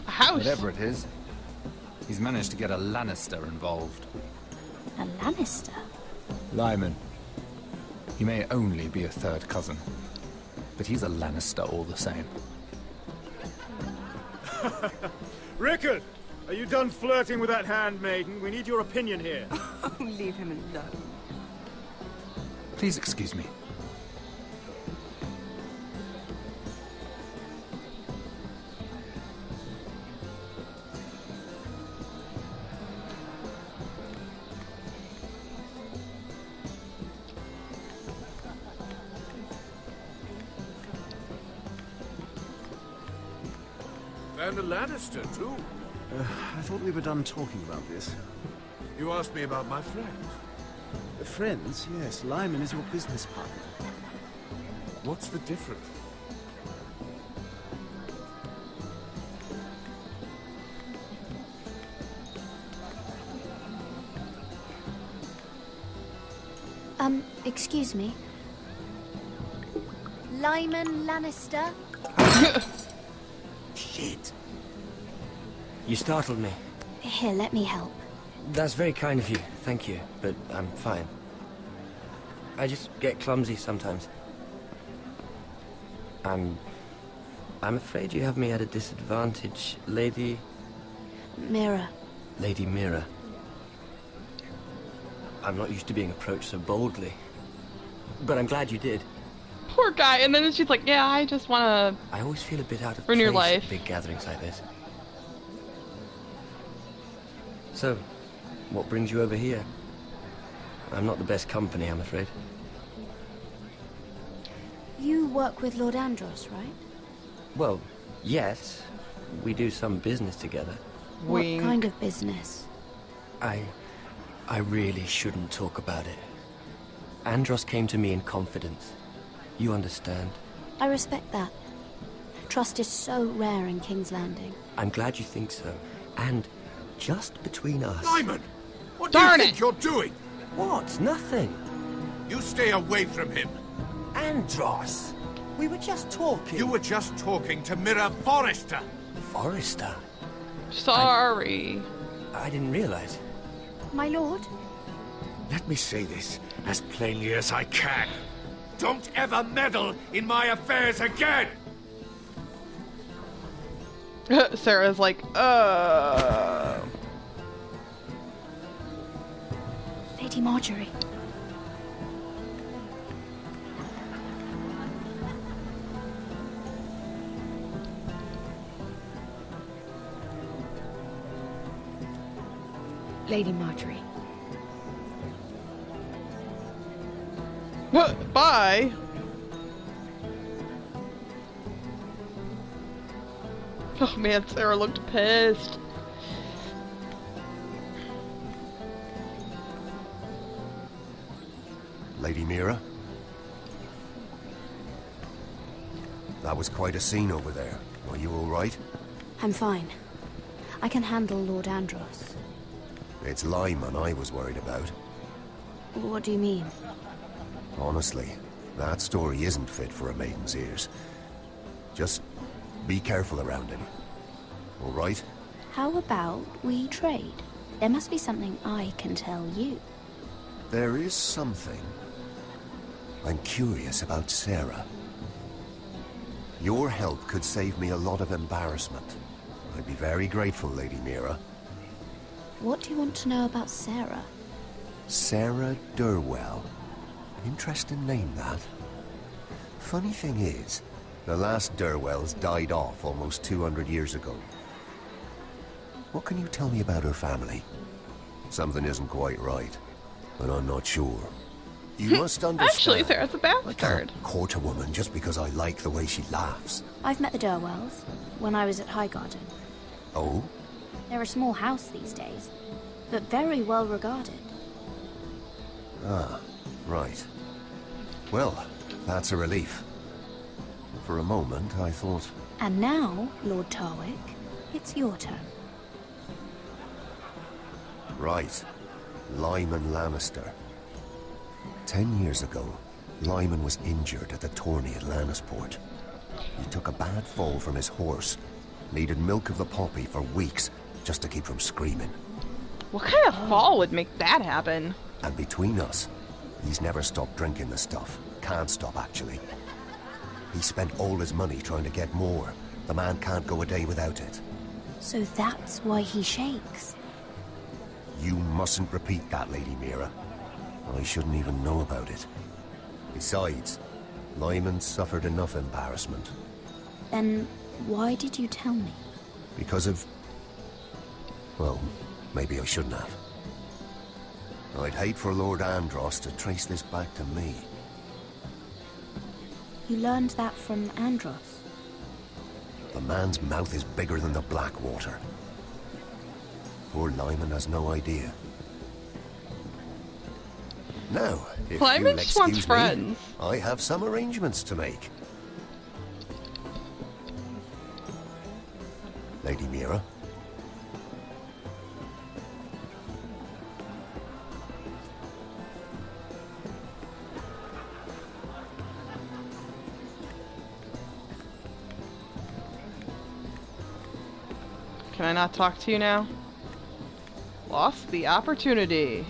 A house? Whatever it is, he's managed to get a Lannister involved. A Lannister? Lyman. He may only be a third cousin, but he's a Lannister all the same. Rickard, are you done flirting with that handmaiden? We need your opinion here. Oh, leave him alone. Please excuse me. And a Lannister, too. I thought we were done talking about this. You asked me about my friends. Friends? Yes, Lyman is your business partner. What's the difference? Excuse me. Lyman Lannister? Shit. You startled me. Here, let me help. That's very kind of you, thank you, but I'm fine. I just get clumsy sometimes. I'm afraid you have me at a disadvantage, Lady... Mira. Lady Mira. I'm not used to being approached so boldly. But I'm glad you did. Poor guy, and then she's like, yeah, I just wanna... I always feel a bit out of ruin your place life. at big gatherings like this. So, what brings you over here? I'm not the best company, I'm afraid. You work with Lord Andros, right? Well, yes. We do some business together. What kind of business? I really shouldn't talk about it. Andros came to me in confidence. You understand? I respect that. Trust is so rare in King's Landing. I'm glad you think so. And just between us... Lyman! What do you think you're doing? What? Nothing. You stay away from him. Andros! We were just talking. You were just talking to Mira Forrester. Forrester? Sorry. I didn't realize. My lord? me say this as plainly as I can. Don't ever meddle in my affairs again! Sarah's like, Lady Marjorie. Lady Marjorie. Bye. Oh man, Sarah looked pissed. Lady Mira? That was quite a scene over there. Are you all right? I'm fine. I can handle Lord Andros. It's Lyman I was worried about. What do you mean? Honestly, that story isn't fit for a maiden's ears. Just be careful around him. All right? How about we trade? There must be something I can tell you. There is something. I'm curious about Sarah. Your help could save me a lot of embarrassment. I'd be very grateful, Lady Mira. What do you want to know about Sarah? Sarah Durwell. Interesting name, that. Funny thing is, the last Durwells died off almost 200 years ago. What can you tell me about her family? Something isn't quite right, but I'm not sure. You must understand. Actually, Sarah's a bastard. I can't court a woman just because I like the way she laughs. I've met the Durwells when I was at Highgarden. Oh? They're a small house these days, but very well regarded. Ah, right. Well, that's a relief. For a moment, I thought... And now, Lord Tarwick, it's your turn. Right. Lyman Lannister. 10 years ago, Lyman was injured at the tourney at Lannisport. He took a bad fall from his horse. Needed milk of the poppy for weeks just to keep from screaming. What kind of fall would make that happen? And between us, he's never stopped drinking the stuff. Can't stop, actually. He spent all his money trying to get more. The man can't go a day without it. So that's why he shakes. You mustn't repeat that, Lady Mira. I shouldn't even know about it. Besides, Lyman suffered enough embarrassment. Then why did you tell me? Because of... well, maybe I shouldn't have. I'd hate for Lord Andros to trace this back to me. You learned that from Andros? The man's mouth is bigger than the Blackwater. Poor Lyman has no idea. Now, if Lyman you'll just wants excuse friends. me, I have some arrangements to make. Lady Mira? Can I not talk to you now? Lost the opportunity.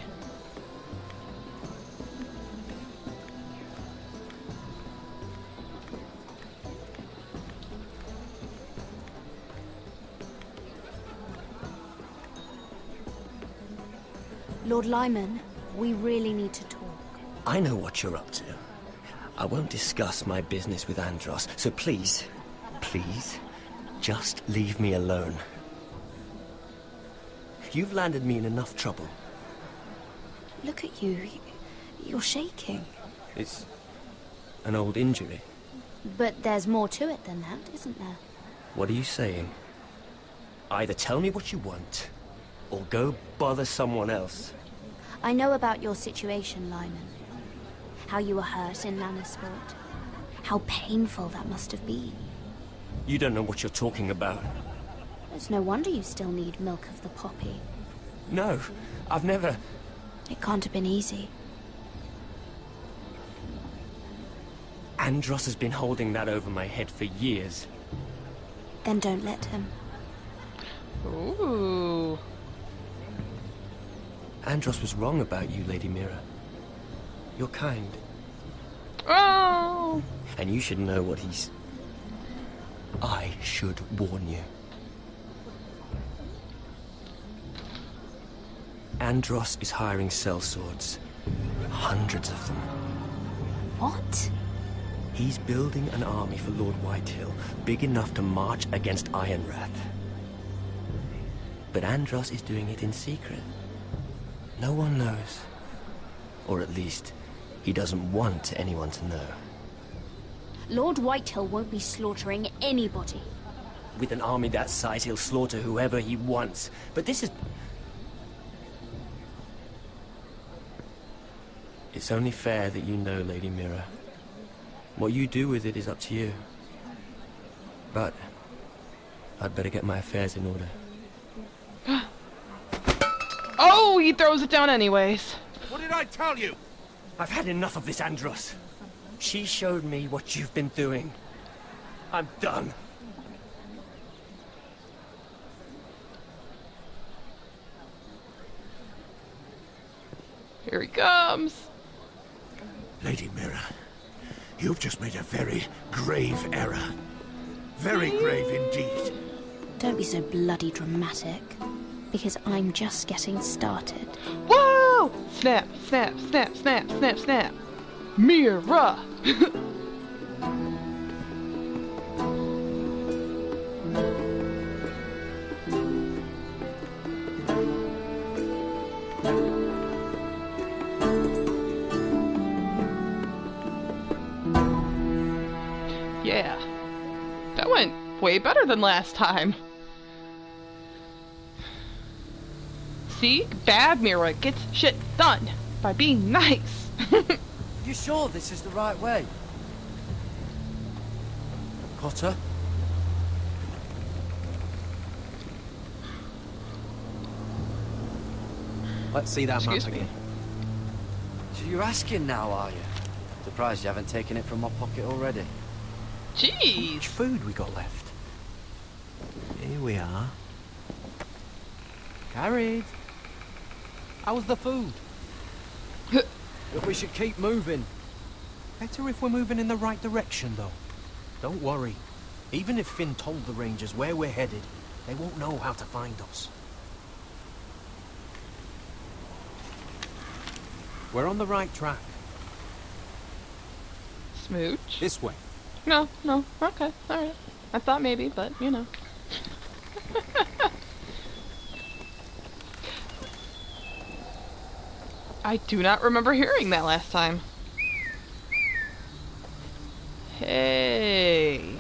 Lord Lyman, we really need to talk. I know what you're up to. I won't discuss my business with Andros, so please, just leave me alone. You've landed me in enough trouble. Look at you. You're shaking. It's an old injury. But there's more to it than that, isn't there? What are you saying? Either tell me what you want, or go bother someone else. I know about your situation, Lyman. How you were hurt in Lannisport. How painful that must have been. You don't know what you're talking about. It's no wonder you still need milk of the poppy. No, I've never... It can't have been easy. Andros has been holding that over my head for years. Then don't let him. Ooh. Andros was wrong about you, Lady Mira. You're kind. Oh! And you should know what he's... I should warn you. Andros is hiring sellswords. Hundreds of them. What? He's building an army for Lord Whitehill, big enough to march against Ironrath. But Andros is doing it in secret. No one knows. Or at least, he doesn't want anyone to know. Lord Whitehill won't be slaughtering anybody. With an army that size, he'll slaughter whoever he wants. But this is... It's only fair that you know, Lady Mira. What you do with it is up to you. But I'd better get my affairs in order. Oh, he throws it down anyways. What did I tell you? I've had enough of this, Andros. She showed me what you've been doing. I'm done. Here he comes. Lady Mira, you've just made a very grave error. Very grave indeed. Don't be so bloody dramatic, because I'm just getting started. Whoa! Snap, snap, snap, snap, snap, snap. Mira! Yeah. That went way better than last time. See? Bad Mira gets shit done by being nice. You sure this is the right way? Potter? Let's see that map again. So you're asking now, are you? Surprised you haven't taken it from my pocket already. Jeez. How much food we got left? Here we are. Carried. How's the food? But we should keep moving. Better if we're moving in the right direction, though. Don't worry. Even if Finn told the Rangers where we're headed, they won't know how to find us. We're on the right track. Smooch? This way. No, no. Okay, alright. I thought maybe, but, you know. I do not remember hearing that last time. Hey.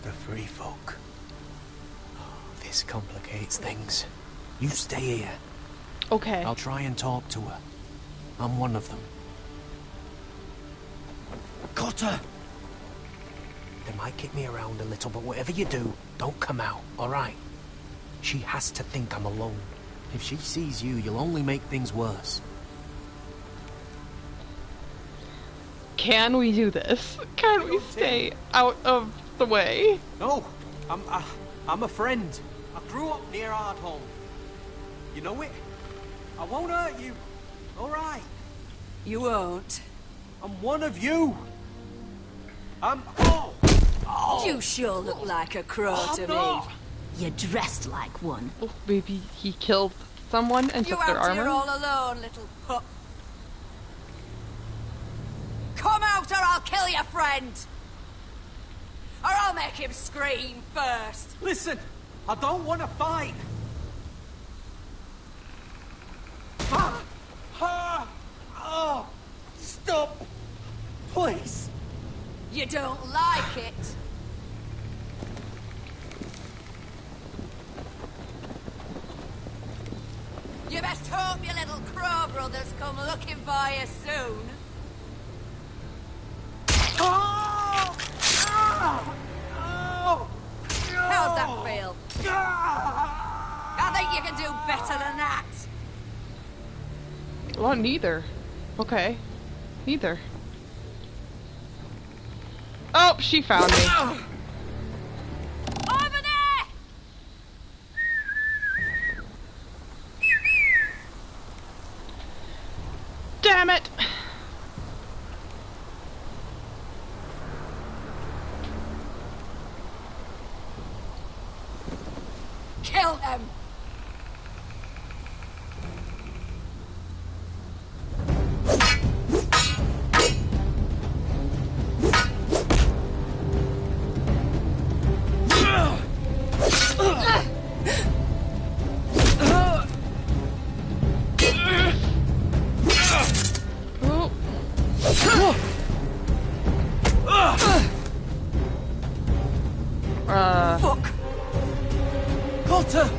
The free folk. This complicates things. You stay here. Okay. I'll try and talk to her. I'm one of them. Got her! They might kick me around a little, but whatever you do, don't come out, alright? She has to think I'm alone. If she sees you, you'll only make things worse. Can we do this? Can we stay out of the way? No, I'm a friend. I grew up near Ardholm. You know it? I won't hurt you. Alright. You won't. I'm one of you. I'm... Oh. You sure look like a crow to me. You're dressed like one. Oh, maybe he killed someone and You took their out here armor? all alone, little pup. Come out or I'll kill your friend. Or I'll make him scream first. Listen, I don't want to fight. Oh, stop, please. You don't like it. You best hope your little crow brothers come looking for you soon. Oh! How's that feel? I think you can do better than that. Well, neither. Okay. Neither. Oh, she found me. Damn it! Kill him! Fuck! Potter!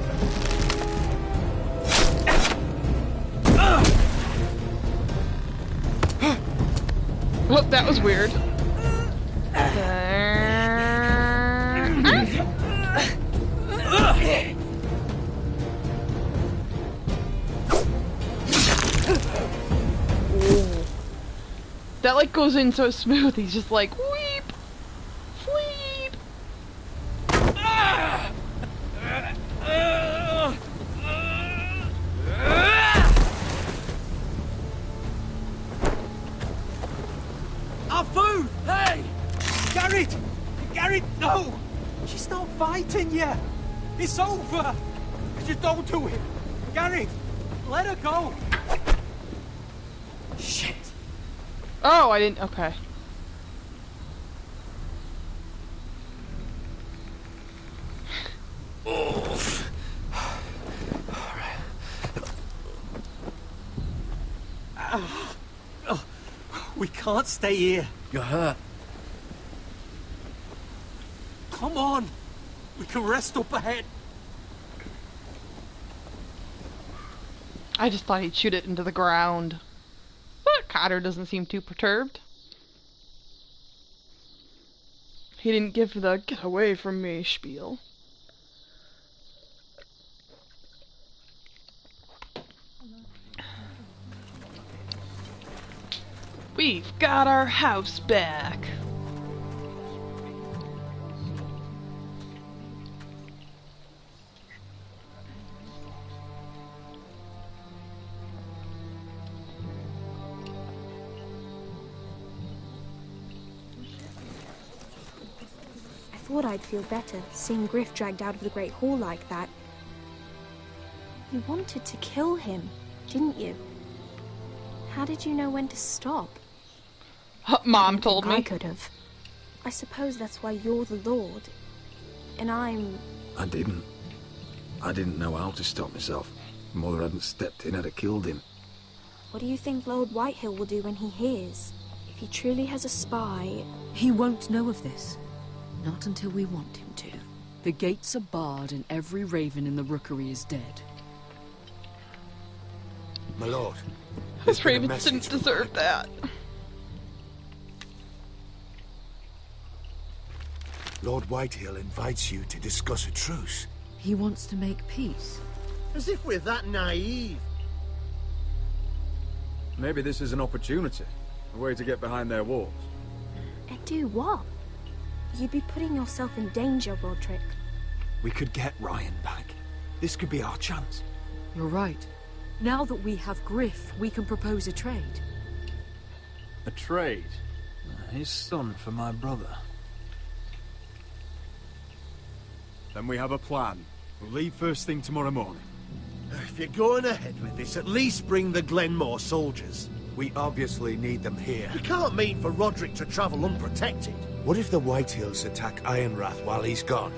Well, that was weird. That like goes in so smooth. He's just like weep, sleep. Our food! Hey! Garrett! Garrett, no! She's not fighting yet! It's over! Just don't do it! Garrett! Let her go! Shit! Oh, I didn't. Okay. We can't stay here. You're hurt. Come on! We can rest up ahead. I just thought he'd shoot it into the ground. But Cotter doesn't seem too perturbed. He didn't give the "get away from me" spiel. We've got our house back. I thought I'd feel better, seeing Griff dragged out of the Great Hall like that. You wanted to kill him, didn't you? How did you know when to stop? Mom told me. I could have. I suppose that's why you're the Lord. And I'm... I didn't know how to stop myself. Mother hadn't stepped in, I'd have killed him. What do you think Lord Whitehill will do when he hears? If he truly has a spy... He won't know of this. Not until we want him to. The gates are barred and every raven in the rookery is dead. My lord. His ravens didn't deserve that. Lord Whitehill invites you to discuss a truce. He wants to make peace. As if we're that naive. Maybe this is an opportunity. A way to get behind their walls. And do what? You'd be putting yourself in danger, Roderick. We could get Ryan back. This could be our chance. You're right. Now that we have Griff, we can propose a trade. A trade? His son for my brother. Then we have a plan. We'll leave first thing tomorrow morning. If you're going ahead with this, at least bring the Glenmore soldiers. We obviously need them here. You can't mean for Roderick to travel unprotected. What if the Whitehills attack Ironrath while he's gone?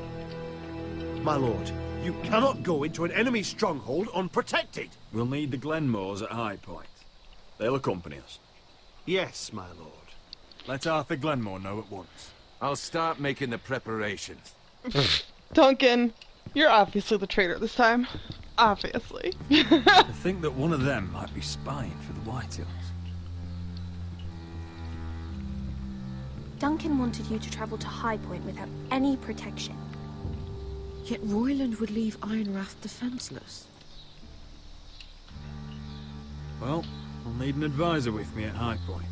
My lord, you cannot go into an enemy stronghold unprotected. We'll need the Glenmores at High Point. They'll accompany us. Yes, my lord. Let Arthur Glenmore know at once. I'll start making the preparations. Duncan, you're obviously the traitor this time. Obviously. I think that one of them might be spying for the Whitehills. Duncan wanted you to travel to High Point without any protection. Yet Royland would leave Ironrath defenseless. Well, I'll need an advisor with me at High Point.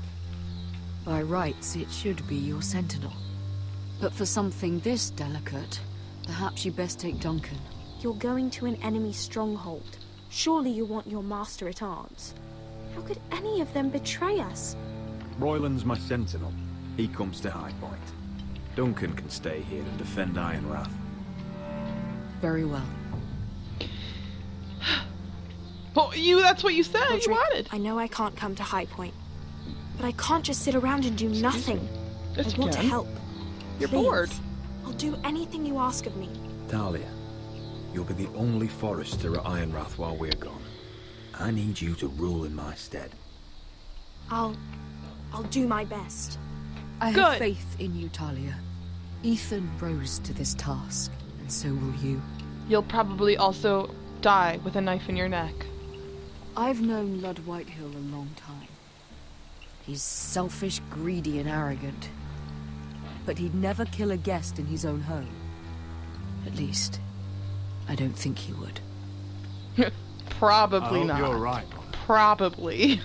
By rights, it should be your sentinel. But for something this delicate, perhaps you best take Duncan. You're going to an enemy stronghold. Surely you want your master at arms. How could any of them betray us? Royland's my sentinel. He comes to High Point. Duncan can stay here and defend Ironrath. Very well. Well, that's what you said Roderick, you wanted. I know I can't come to High Point, but I can't just sit around and do nothing. Yes, I want to you can. help. You're Please. bored. I'll do anything you ask of me. Talia, you'll be the only Forester at Ironrath while we're gone. I need you to rule in my stead. I'll do my best. I Good. have faith in you, Talia. Ethan rose to this task, and so will you. You'll probably also die with a knife in your neck. I've known Lud Whitehill a long time. He's selfish, greedy, and arrogant. But he'd never kill a guest in his own home. At least, I don't think he would. Probably I hope not. you're right. Probably.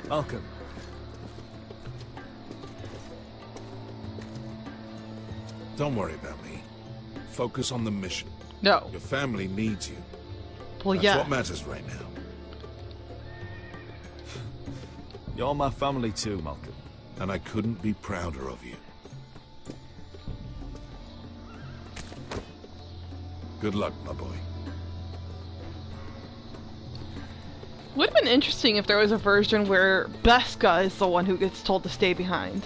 Malcolm. Don't worry about me. Focus on the mission. No. Your family needs you. Well, That's yeah. what matters right now. You're my family too, Malcolm. And I couldn't be prouder of you. Good luck, my boy. Would have been interesting if there was a version where Beska is the one who gets told to stay behind.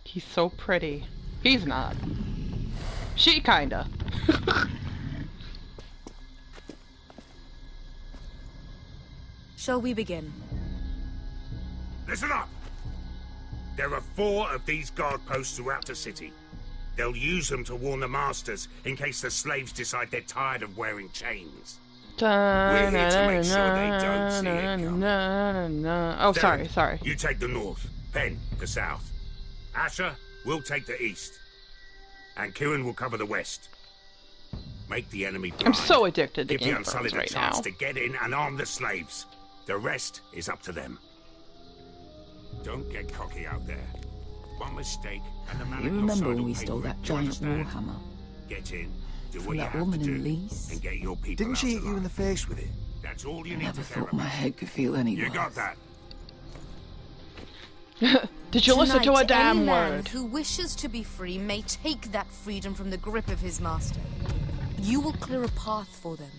He's so pretty. He's not. She kinda. Shall we begin? Listen up! There are 4 of these guard posts throughout the city. They'll use them to warn the masters in case the slaves decide they're tired of wearing chains. We're here to make sure they don't see it coming. Oh, Darren, sorry. You take the north, Penn the south. Asher will take the east. And Kieran will cover the west. Make the enemy blind. I'm so addicted to Give the Game of Unsullied Thrones a right chance now. to get in and arm the slaves. The rest is up to them. Don't get cocky out there. One mistake, and the man You at your remember side when will we pay stole for it. that Do you giant understand? warhammer? Get in, do From what you that have to woman do, in Lee's? and get your people Didn't out she hit you in alive. the face with it? That's all you I need never to care thought my about. head could feel any You worse. got that? Did you listen to a Tonight, damn any man word? who wishes to be free may take that freedom from the grip of his master. You will clear a path for them,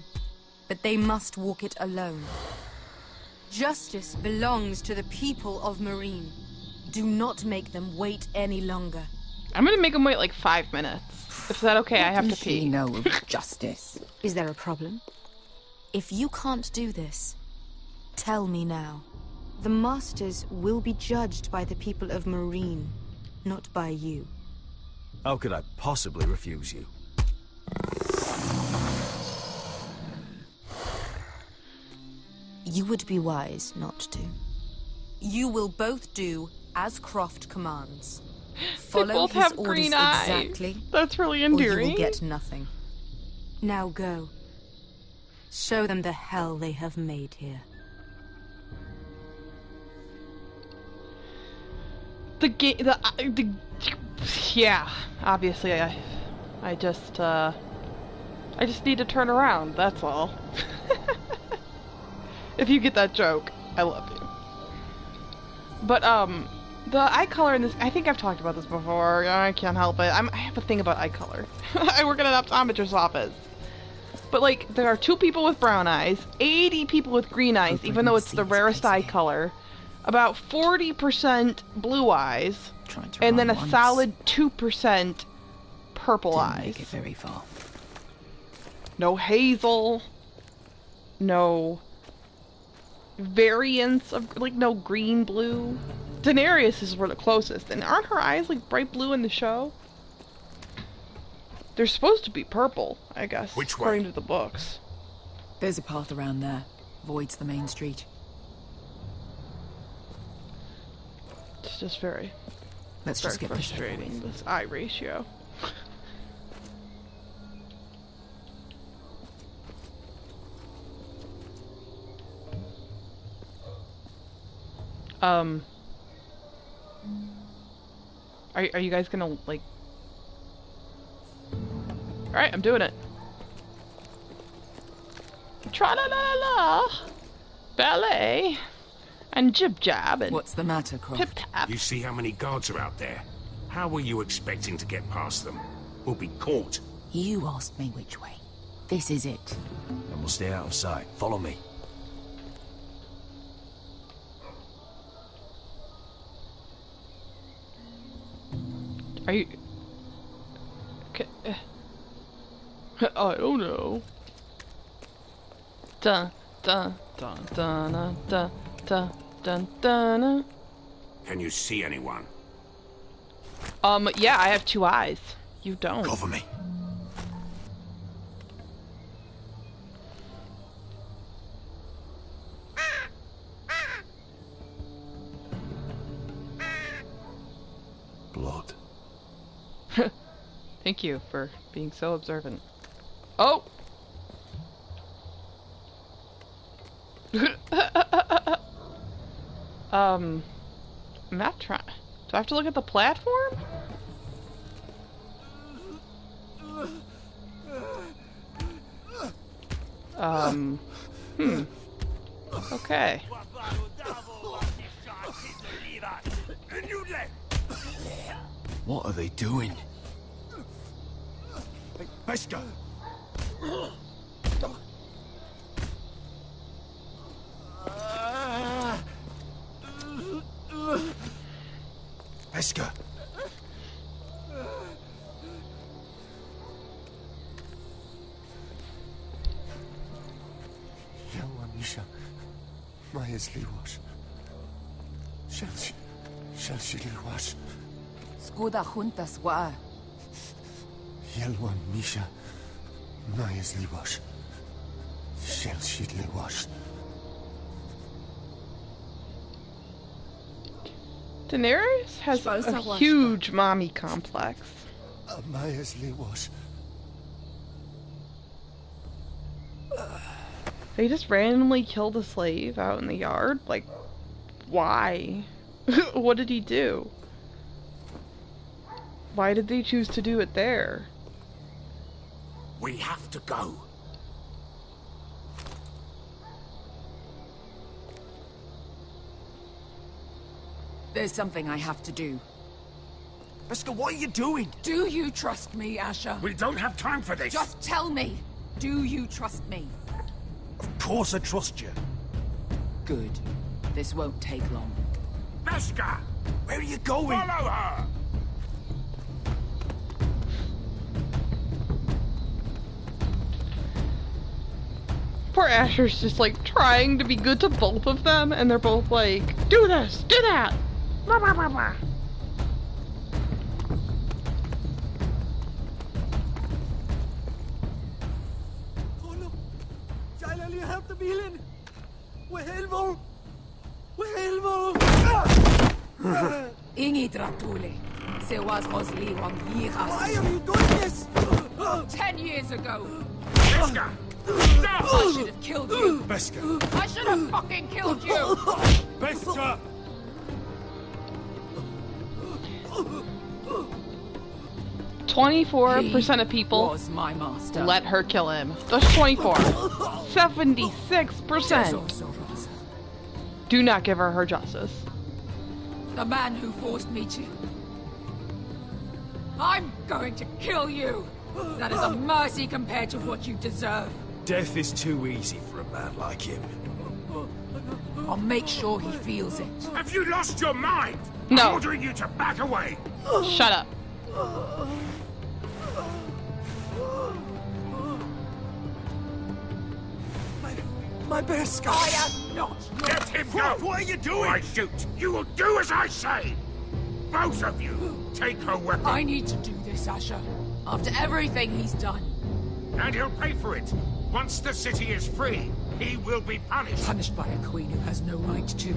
but they must walk it alone. Justice belongs to the people of Marine. Do not make them wait any longer. I'm gonna make him wait like 5 minutes. Is that okay? I have to pee. She know of justice. Is there a problem? If you can't do this, tell me now. The Masters will be judged by the people of Marine, not by you. How could I possibly refuse you? You would be wise not to. You will both do as Croft commands. Follow They both his have orders green eyes. exactly. That's really Or you endearing. will get nothing. Now go. Show them the hell they have made here. Yeah, obviously I just need to turn around, that's all. If you get that joke, I love you. But, the eye color in this, I think I've talked about this before, I can't help it. I have a thing about eye color. I work in an optometrist's office. But, like, there are 2 people with brown eyes, 80 people with green eyes, even though it's the rarest eye color, about 40% blue eyes, and then a solid 2% purple eyes. Make it very far. No hazel, no variants of, like, no green blue. Daenerys is the closest, and aren't her eyes like bright blue in the show? They're supposed to be purple, I guess, Which way? according to the books. There's a path around there. Voids the main street. It's just very... Let's just get frustrating, this eye ratio. Are you guys gonna, like... Alright, I'm doing it. Tra-la-la-la-la! Ballet! And jib-jab and... What's the matter, Croft? Pip-tap. You see how many guards are out there? How were you expecting to get past them? We'll be caught. You asked me which way. This is it. And we'll stay out of sight. Follow me. Are you... Okay. I don't know. Dun, dun, dun, dun, dun, dun, dun, dun, dun. Can you see anyone? Yeah, I have 2 eyes. You don't. Cover me. Blood. Thank you for being so observant. Oh! I'm not trying. Do I have to look at the platform? Okay. What are they doing? Beskha! Beskha! Misha, Maya's Liwash. Shall she Liwash? Skuda juntas wa. Yelwan Misha, Maya's Liwash. Shall she Liwash? Daenerys has a huge mommy complex. Maya's Liwash. They just randomly killed a slave out in the yard? Like, why? What did he do? Why did they choose to do it there? We have to go. There's something I have to do. Beskha, what are you doing? Do you trust me, Asher? We don't have time for this. Just tell me. Do you trust me? Of course I trust you. Good. This won't take long. Beskha! Where are you going? Follow her! Poor Asher's just like trying to be good to both of them, and they're both like, do this, do that! Blah, blah, blah, blah. Oh no! Jailer, you help the Milan! We're Helvo! We're Helvo! Ingi Dratule. Se was Rosli wang Yiras. Why are you doing this? 10 years ago. Beskha! Stop! I should have killed you. Beskha! I should have fucking killed you. Beskha! 24% of people was my master. let her kill him. That's 24. 76% do not give her justice. The man who forced me to. I'm going to kill you. That is a mercy compared to what you deserve. Death is too easy for a man like him. I'll make sure he feels it. Have you lost your mind? No. I'm ordering you to back away. Shut up. My Beskha! I am not. Let him go! What are you doing? I shoot. You will do as I say. Both of you, take her weapon. I need to do this, Asher. After everything he's done. And he'll pay for it. Once the city is free, he will be punished. Punished by a queen who has no right to.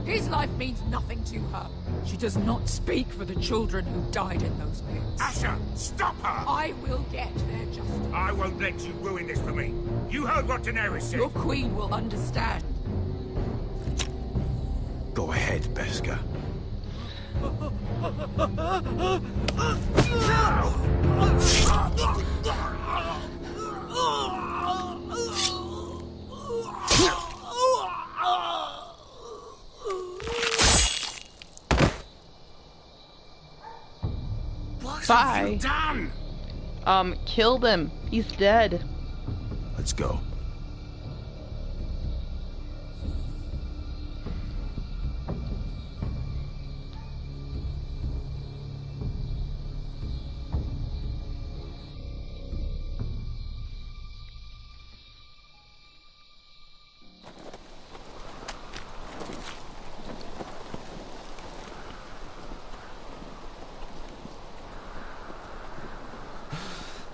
His life means nothing to her. She does not speak for the children who died in those pits. Asher, stop her! I will get their justice. I won't let you ruin this for me. You heard what Daenerys said. Your queen will understand. Go ahead, Beskar. What Bye. have you done? Killed him. He's dead. Let's go.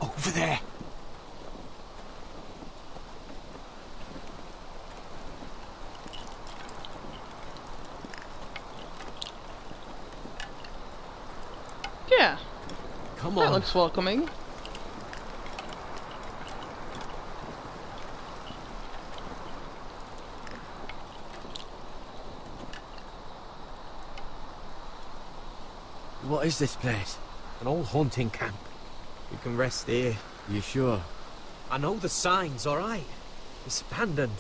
Over there. Yeah. Come That on. looks welcoming. What is this place? An old hunting camp. You can rest here. You sure? I know the signs, alright? It's abandoned.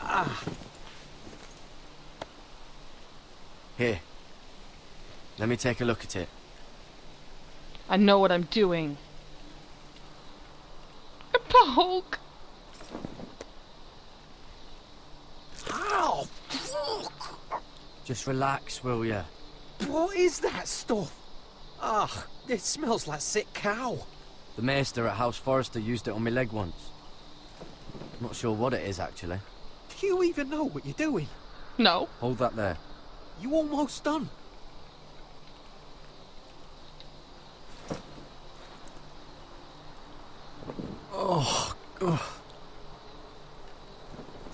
Ah. Here. Let me take a look at it. I know what I'm doing. A poke. Ow! Just relax, will ya? What is that stuff? Ah, it smells like sick cow. The maester at House Forrester used it on my leg once. Not sure what it is, actually. Do you even know what you're doing? No. Hold that there. You almost done. Oh, ugh.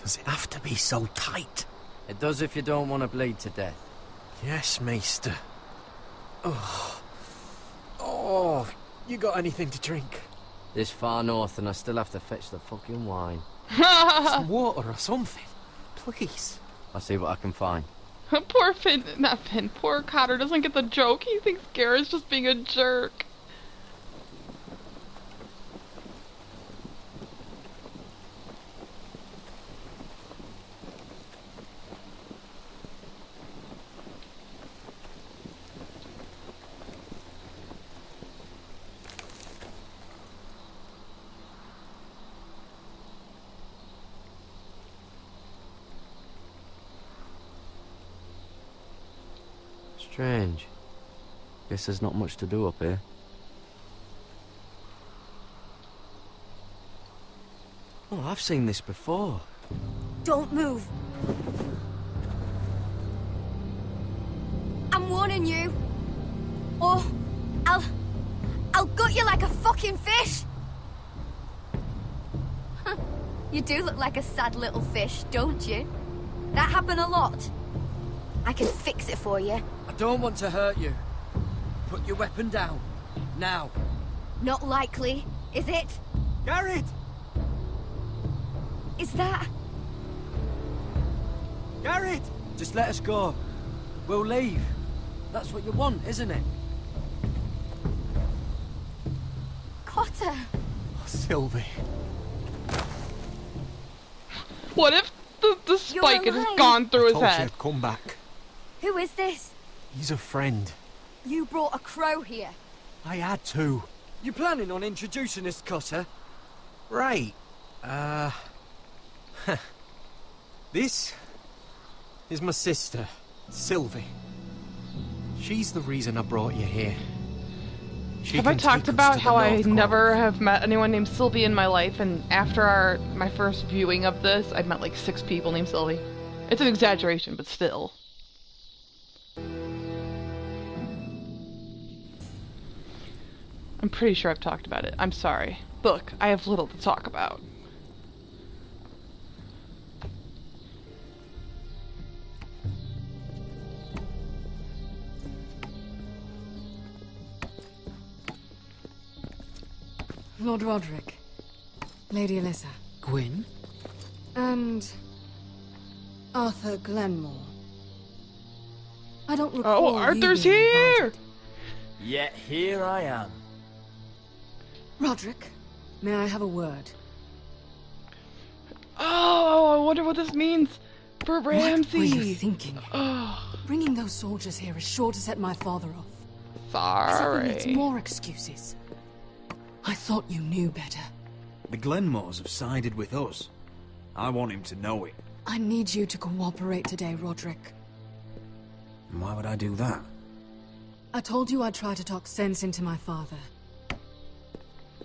Does it have to be so tight? It does if you don't want to bleed to death. Yes, Maester. Oh. Oh, you got anything to drink? This far north and I still have to fetch the fucking wine. Some water or something, please. I'll see what I can find. Poor Finn, not Finn, poor Cotter doesn't get the joke. He thinks Garrett's just being a jerk. Strange. Guess there's not much to do up here. Oh, I've seen this before. Don't move. I'm warning you. Or I'll gut you like a fucking fish. You do look like a sad little fish, don't you? That happen a lot. I can fix it for you. I don't want to hurt you. Put your weapon down. Now. Not likely, is it? Garrett! Is that... Garrett! Just let us go. We'll leave. That's what you want, isn't it? Cotter? Oh, Sylvie. What if the spike had just gone through his Told you head? I'd come back. Who is this? He's a friend. You brought a crow here. I had to. You planning on introducing us, Cotter? Right. This is my sister, Sylvie. She's the reason I brought you here. Have I talked about how I never have met anyone named Sylvie in my life, and after my first viewing of this, I've met like 6 people named Sylvie? It's an exaggeration, but still. I'm pretty sure I've talked about it. I'm sorry. Look, I have little to talk about. Lord Roderick, Lady Alyssa. Gwyn? And Arthur Glenmore. I don't recall. Oh, Arthur's you being here! invited. Yet here I am. Roderick, may I have a word? Oh, I wonder what this means for Ramsay. What were you thinking? Oh. Bringing those soldiers here is sure to set my father off. Sorry. As if he needs more excuses. I thought you knew better. The Glenmores have sided with us. I want him to know it. I need you to cooperate today, Roderick. And why would I do that? I told you I'd try to talk sense into my father.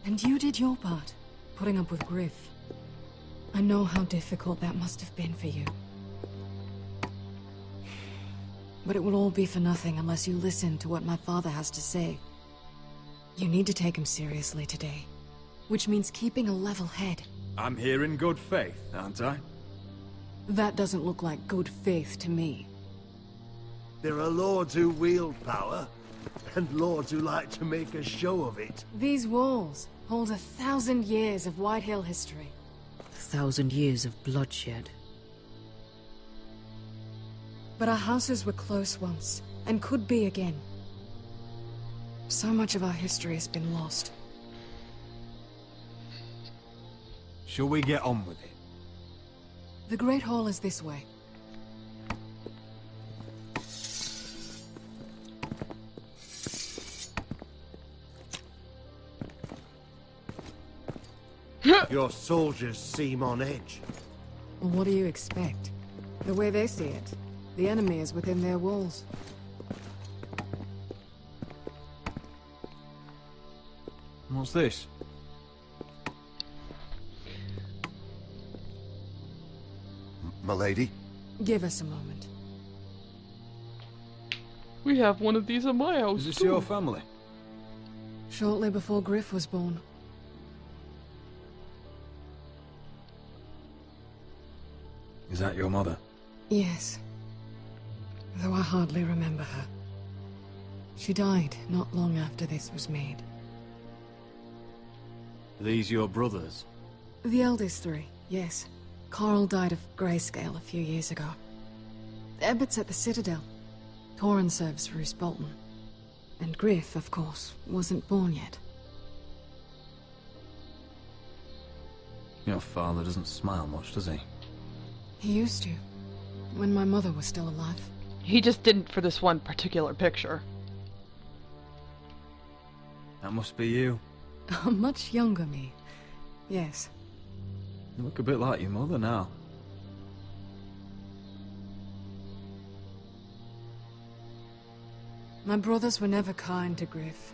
And you did your part, putting up with Griff. I know how difficult that must have been for you. But it will all be for nothing unless you listen to what my father has to say. You need to take him seriously today, which means keeping a level head. I'm here in good faith, aren't I? That doesn't look like good faith to me. There are lords who wield power, and lords who like to make a show of it. These walls hold 1,000 years of Whitehill history. 1,000 years of bloodshed. But our houses were close once, and could be again. So much of our history has been lost. Shall we get on with it? The Great Hall is this way. Your soldiers seem on edge. Well, what do you expect? The way they see it, the enemy is within their walls. What's this? Milady? Give us a moment. We have one of these in my house. Is this too. your family? Shortly before Griff was born. Is that your mother? Yes. Though I hardly remember her. She died not long after this was made. Are these your brothers? The eldest three, yes. Carl died of grayscale a few years ago. Ebbett's at the Citadel. Torrin serves Roose Bolton. And Griff, of course, wasn't born yet. Your father doesn't smile much, does he? He used to, when my mother was still alive. He just didn't for this one particular picture. That must be you. A much younger me, yes. You look a bit like your mother now. My brothers were never kind to Griff.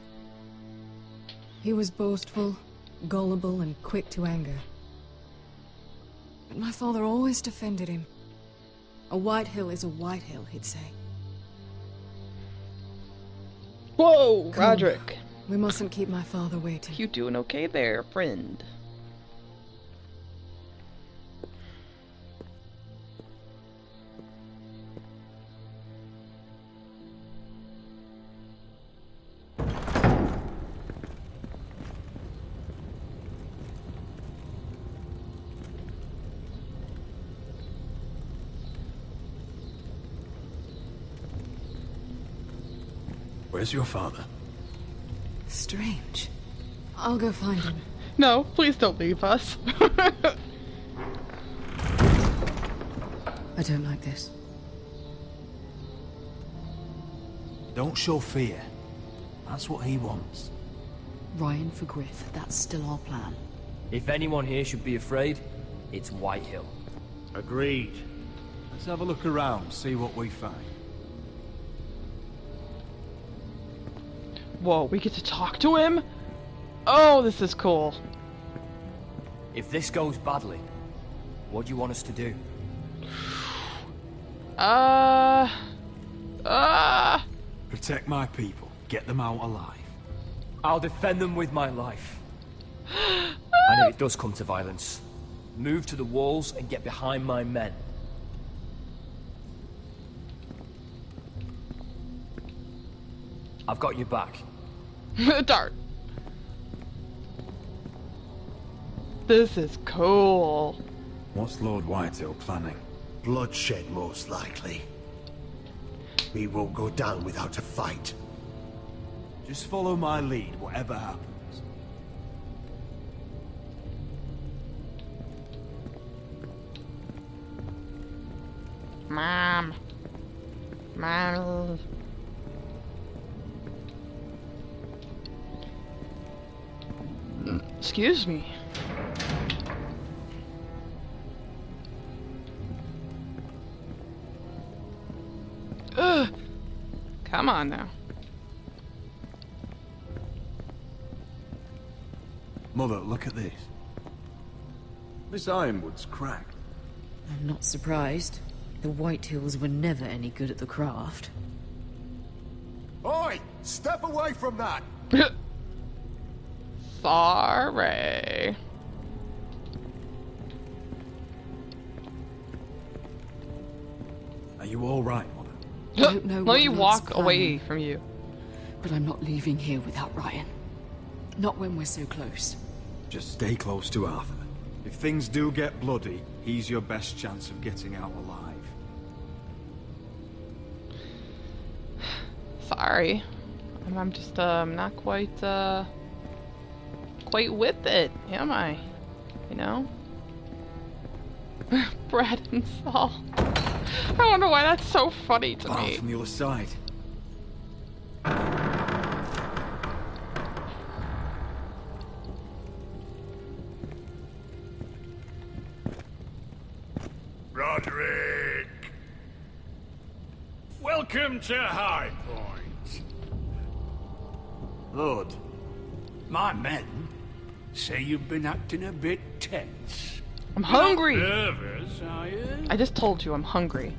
He was boastful, gullible, and quick to anger. But my father always defended him. A Whitehill is a Whitehill, he'd say. Whoa, Come Roderick. on. We mustn't keep my father waiting. You doing okay there, friend? Where's your father? Strange. I'll go find him. No, please don't leave us. I don't like this. Don't show fear. That's what he wants. Ryan for Griff, that's still our plan. If anyone here should be afraid, it's Whitehill. Agreed. Let's have a look around, see what we find. Whoa, we get to talk to him? Oh, this is cool. If this goes badly, what do you want us to do? Protect my people. Get them out alive. I'll defend them with my life. And if it does come to violence, move to the walls and get behind my men. I've got your back. Dart. This is cool. What's Lord Whitehill planning? Bloodshed, most likely. We won't go down without a fight. Just follow my lead, whatever happens. Mom. Mom. Excuse me. Ugh. Come on now. Mother, look at this. This ironwood's cracked. I'm not surprised. The Whitehills were never any good at the craft. Oi! Step away from that! Sorry. Are you all right, Mother? I don't know Let what me Lord's walk planning, away from you. but I'm not leaving here without Ryan. Not when we're so close. Just stay close to Arthur. If things do get bloody, he's your best chance of getting out alive. Sorry. I'm just not quite with it, am I? You know? Bread and salt. I wonder why that's so funny to me. From the other side. Roderick! Welcome to High Point. Lord, my men say you've been acting a bit tense. I'm hungry! You're not nervous, are you? I just told you I'm hungry.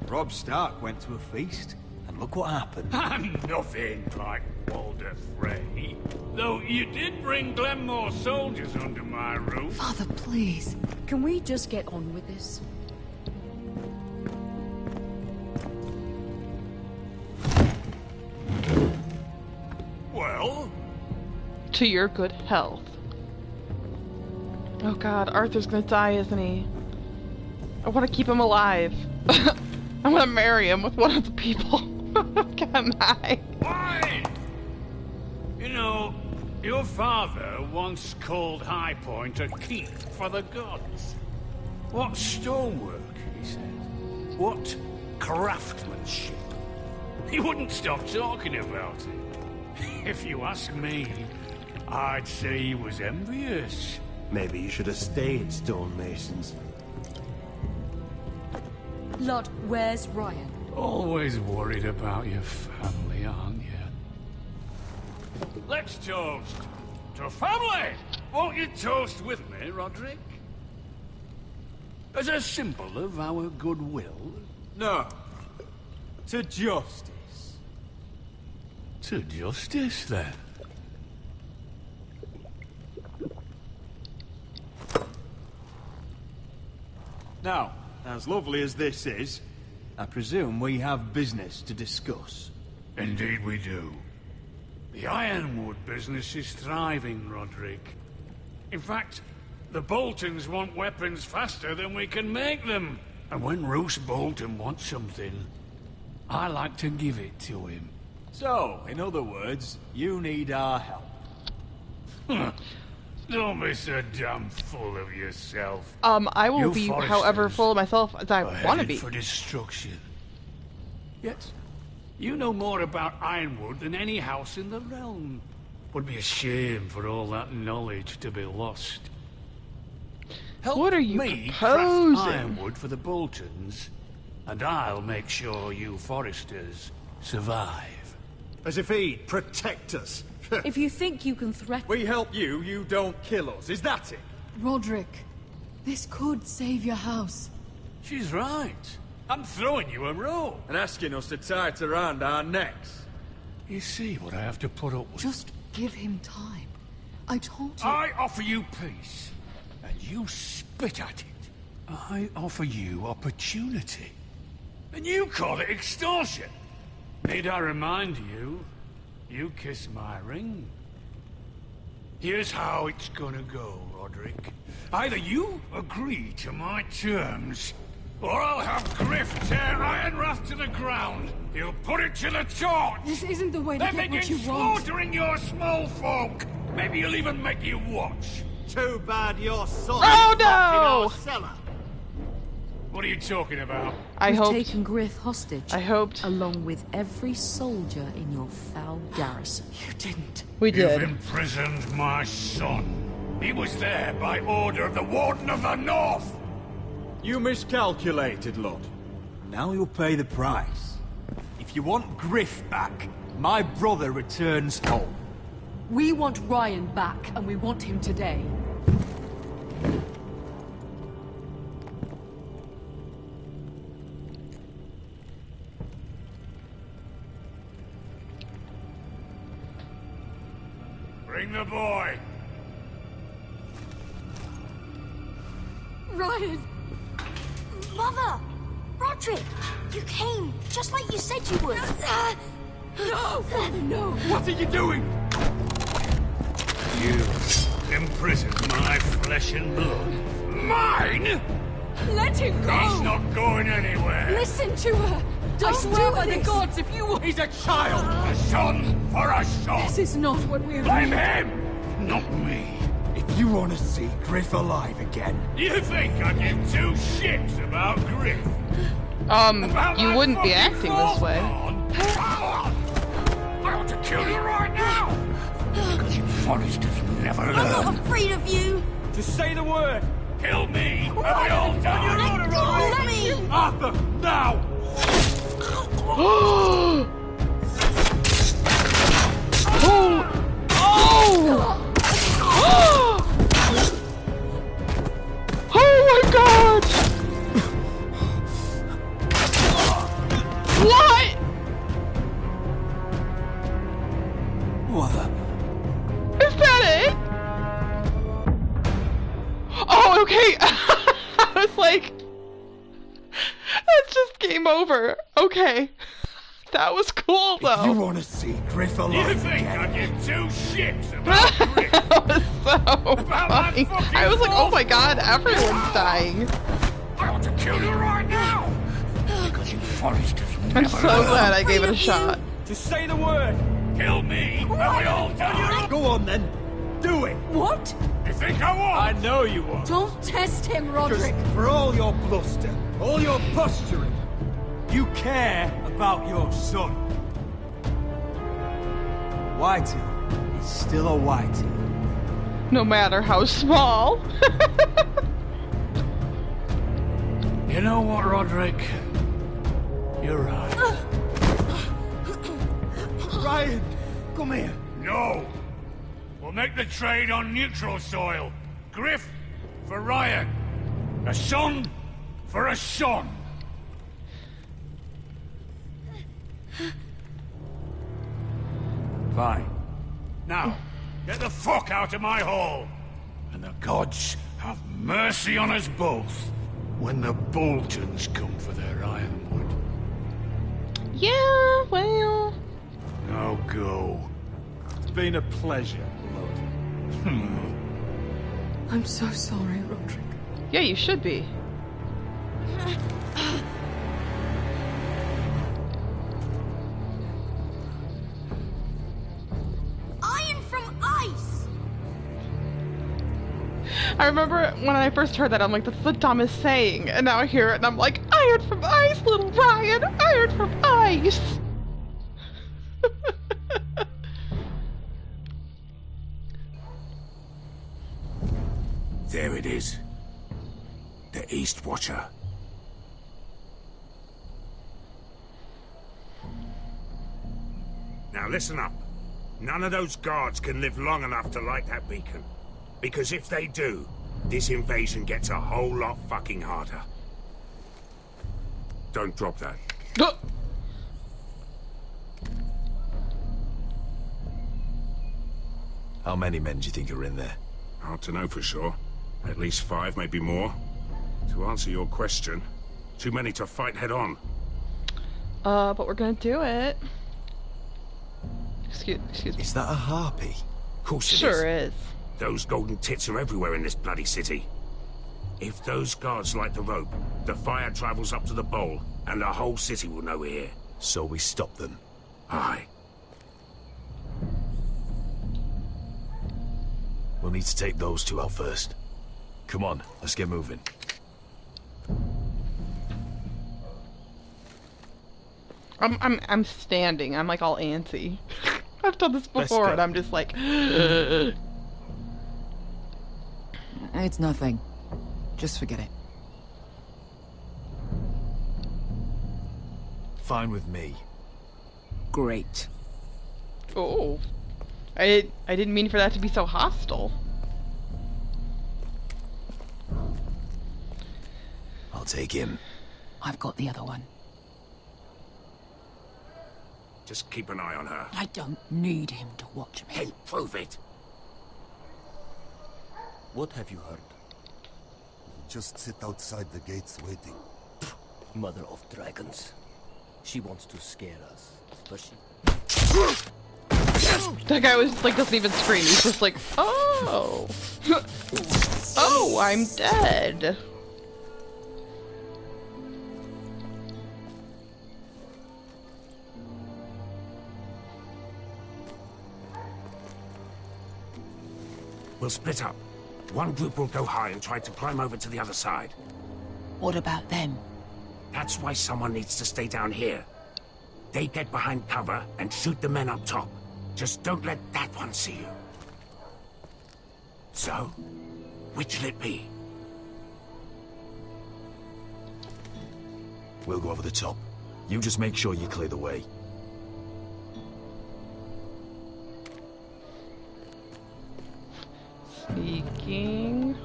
Robb Stark went to a feast, and look what happened. I'm nothing like Walder Frey. Though you did bring Glenmore soldiers under my roof. Father, please. Can we just get on with this? Well? To your good health. Oh god, Arthur's gonna die, isn't he? I want to keep him alive. I want to marry him with one of the people. Can I? Why? You know, your father once called High Point a keep for the gods. What stonework, he said. What craftsmanship. He wouldn't stop talking about it. If you ask me, I'd say he was envious. Maybe you should have stayed, stonemasons. Lord, where's Ryan? Always worried about your family, aren't you? Let's toast to family! Won't you toast with me, Roderick? As a symbol of our goodwill? No. To justice. To justice, then. Now, as lovely as this is, I presume we have business to discuss. Indeed we do. The Ironwood business is thriving, Roderick. In fact, the Boltons want weapons faster than we can make them. And when Roose Bolton wants something, I like to give it to him. So, in other words, you need our help. Don't be so damn full of yourself. I will You be, Foresters however, full of myself as I are want to headed be. for destruction. Yet, you know more about Ironwood than any house in the realm. Would be a shame for all that knowledge to be lost. Help What are you me proposing? craft Ironwood for the Boltons, and I'll make sure you Foresters survive. As if he'd protect us. If you think you can threaten... We help you, you don't kill us. Is that it? Roderick, this could save your house. She's right. I'm throwing you a rope. And asking us to tie it around our necks. You see what I have to put up with? Just give him time. I told you. I offer you peace, and you spit at it. I offer you opportunity, and you call it extortion. Need I remind you, you kissed my ring. Here's how it's gonna go, Roderick. Either you agree to my terms, or I'll have Griff tear Ironrath to the ground. He'll put it to the torch. This isn't the way to then get what begin you want. slaughtering your small folk. Maybe he'll even make you watch. Too bad your son Oh, is locked in no! our cellar. What are you talking about? We've taken Griff hostage. I hoped. Along with every soldier in your foul garrison. You didn't. We did. You've imprisoned my son. He was there by order of the Warden of the North. You miscalculated, Lord. Now you'll pay the price. If you want Griff back, my brother returns home. We want Ryan back, and we want him today. Bring the boy. Ryan! Mother! Roderick! You came, just like you said you would. No! Father, no! What are you doing? You imprisoned my flesh and blood. Mine? Let him go! He's not going anywhere. Listen to her! I swear by the gods, if you... He's a child! A son for a son! This is not what we Blame agreed. him, not me. If you want to see Griff alive again... You think I give two shits about Griff? You wouldn't be acting this way. I want to kill you right now! Because you foresters never learn. I'm not afraid of you! Just say the word! Kill me, and we all die! Let me! Arthur, now! Oh! Oh! Oh my god! What? What? Is that it? Oh, okay. I was like, that's just game over. Okay. That was cool, though. If you want to see Griff alive You think again... I give two shits about Griff? That was so funny. I was like, oh my god, everyone's dying. I want to kill you right now! Because you foresters never I'm so glad I gave it a shot. Just say the word! Kill me, and we all die! Go on, then. Do it! What? You think I won't? I know you won't. Don't test him, Because Roderick! for all your bluster, all your posturing, you care about your son. Whitey is still a Whitey. No matter how small. You know what, Roderick? You're right. Ryan, come here. No! We'll make the trade on neutral soil. Griff for Ryan. A son for a son. Fine. Now, get the fuck out of my hall. And the gods have mercy on us both when the Boltons come for their ironwood. Yeah, well. Now go. It's been a pleasure, Lord. I'm so sorry, Roderick. Yeah, you should be. Iron from ice! I remember when I first heard that, I'm like, that's the dumbest saying. And now I hear it and I'm like, iron from ice, little Ryan! Iron from ice! There it is. The East Watcher. Now listen up. None of those guards can live long enough to light that beacon. Because if they do, this invasion gets a whole lot fucking harder. Don't drop that. How many men do you think are in there? Hard to know for sure. At least 5, maybe more. To answer your question, too many to fight head on. But we're gonna do it. Excuse me. Is that a harpy? Of course it Sure is. Those golden tits are everywhere in this bloody city. If those guards light the rope, the fire travels up to the bowl, and the whole city will know we're here. So we stop them. Aye. We'll need to take those 2 out first. Come on, let's get moving. I'm standing. I'm like all antsy. I've done this Let's before, go. and I'm just like. It's nothing. Just forget it. Fine with me. Great. Oh, I didn't mean for that to be so hostile. I'll take him. I've got the other one. Just keep an eye on her. I don't need him to watch me. Hey, prove it. What have you heard? Just sit outside the gates waiting. Mother of dragons. She wants to scare us, but she... That guy was like doesn't even scream. He's just like, oh, oh, I'm dead. We'll split up. One group will go high and try to climb over to the other side. What about them? That's why someone needs to stay down here. They get behind cover and shoot the men up top. Just don't let that one see you. So, which'll it be? We'll go over the top. You just make sure you clear the way. Sneaking.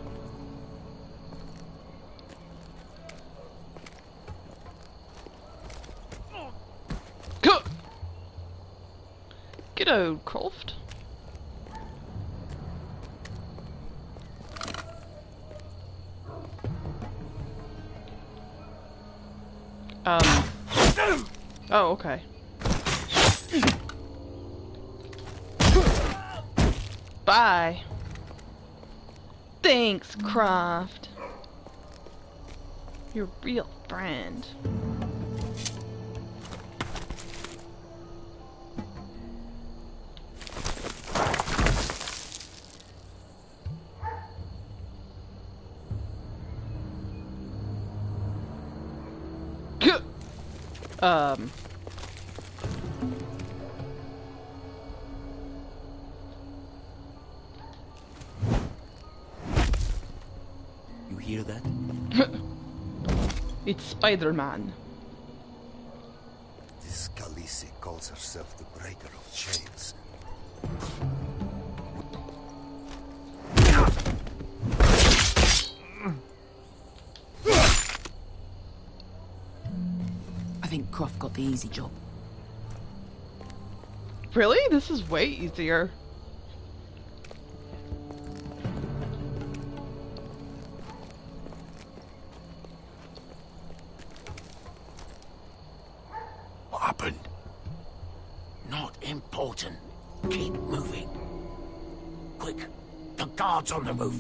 G'day, Croft. Oh, okay. Bye. Thanks, Croft. You're a real friend. You hear that? It's Spider-Man. This Khaleesi calls herself the breaker of chains. I think Croft got the easy job. Really? This is way easier. What happened? Not important. Keep moving. Quick, the guards on the roof.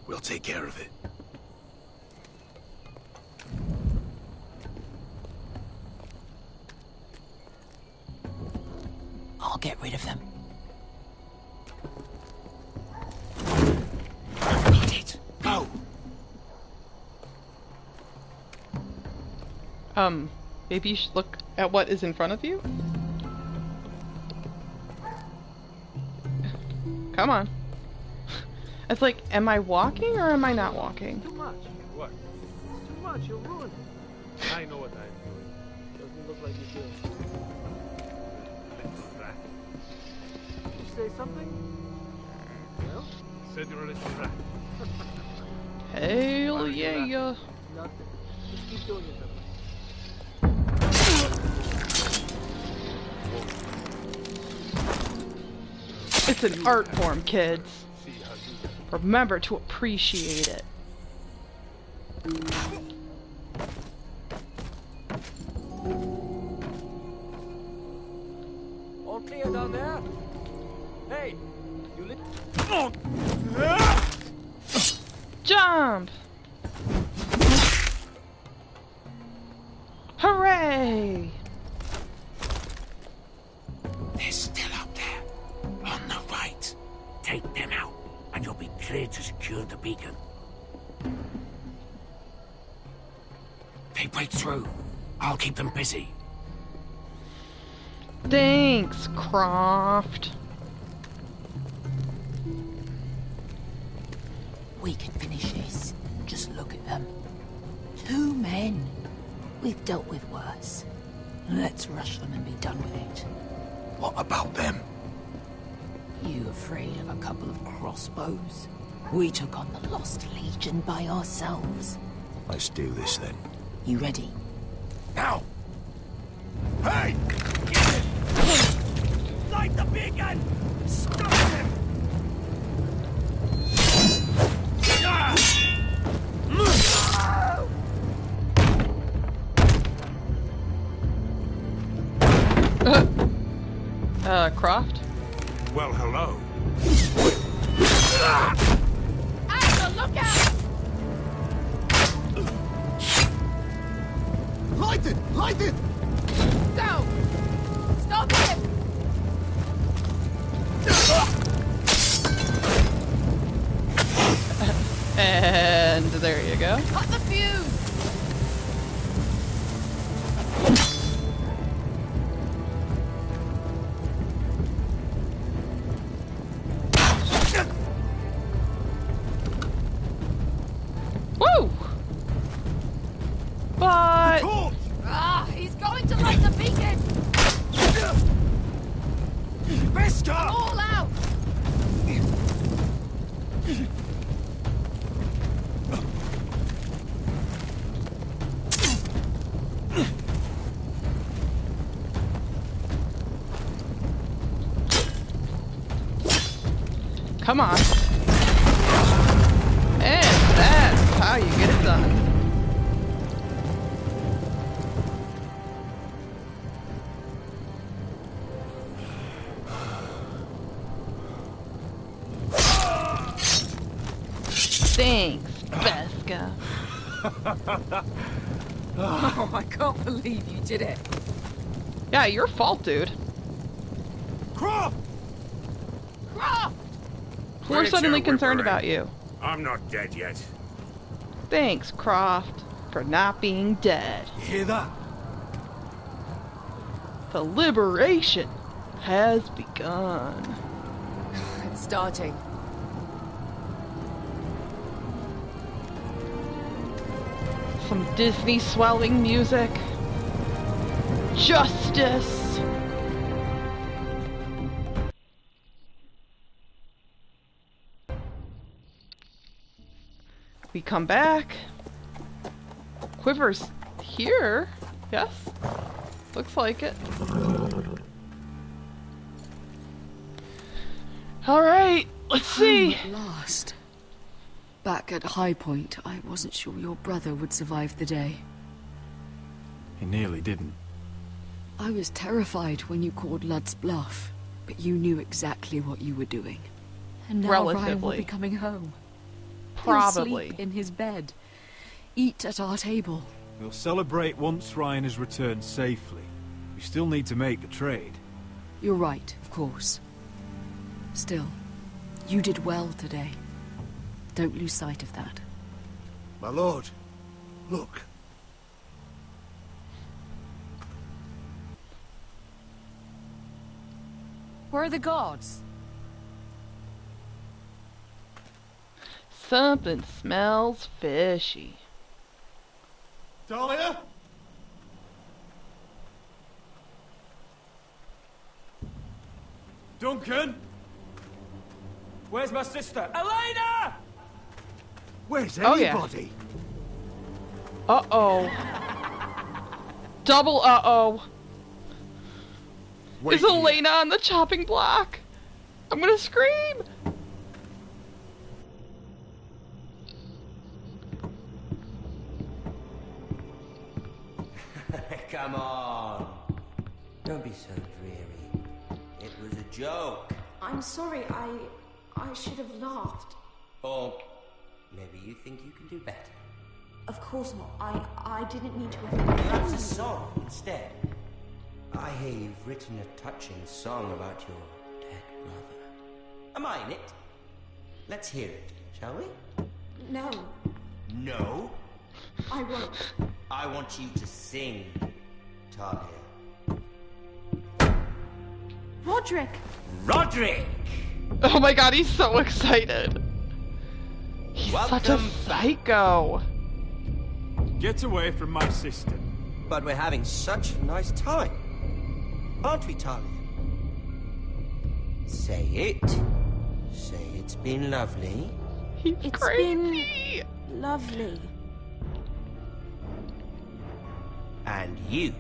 We'll take care of it. I'll get rid of them. Got it. Go. Maybe you should look at what is in front of you? Come on. It's like, am I walking or am I not walking? Too much. What? Too much. You'll ruin it. I know what I'm doing. Doesn't look like you do. Did you say something? Well, Said you're a little rat. Hell yeah. nothing. Just Keep doing it, brother. It's an art form, kids. Remember to appreciate it. All clear down there? Hey, you lit. Jump! Hooray! They're still up there. On the right. Take them out, and you'll be clear to secure the beacon. They break through. I'll keep them busy. Thanks, Croft. We can finish this. Just look at them. 2 men. We've dealt with worse. Let's rush them and be done with it. What about them? You afraid of a couple of crossbows? We took on the Lost Legion by ourselves. Let's do this then. You ready? Now! Hey! Light the beacon! Stop him! Croft? Well, hello. Anna, look out! Light it! Light it! Go! Stop it! And there you go. Cut the fuse! Woo! But... He's going to light the beacon! Beskar! All out! Come on. And that's how you get it done. Thanks, Beskar. Oh, I can't believe you did it. Yeah, your fault, dude. Croft! Croft! We're suddenly concerned about you. I'm not dead yet. Thanks, Croft, for not being dead. You hear that? The liberation has begun. It's starting. Some Disney swelling music. Justice! We come back. Quiver's here. Yes? Looks like it. Alright, let's see. At last. Back at High Point, I wasn't sure your brother would survive the day. He nearly didn't. I was terrified when you called Ludd's bluff, but you knew exactly what you were doing. And now Ryan will Relatively. be coming home. Probably. He'll sleep in his bed. Eat at our table. We'll celebrate once Ryan has returned safely. We still need to make the trade. You're right, of course. Still, you did well today. Don't lose sight of that. My lord, look. Where are the gods? Something smells fishy. Talia? Duncan? Where's my sister? Elena! Where's Oh, yeah. anybody? Uh-oh. Double uh-oh. Is Elena on the chopping block? I'm gonna scream! Come on. Don't be so dreary. It was a joke. I'm sorry, I should have laughed. Or maybe you think you can do better. Of course not. I didn't mean to Perhaps a offend. song instead. I hear you've written a touching song about your dead brother. Am I in it? Let's hear it, shall we? No, No. I won't. I want you to sing, Talia. Roderick! Roderick! Oh my god, he's so excited. He's such a psycho. Get away from my sister. But we're having such a nice time. Aren't we, Talia? Say it. Say it's been lovely. It's crazy. Been lovely. And you.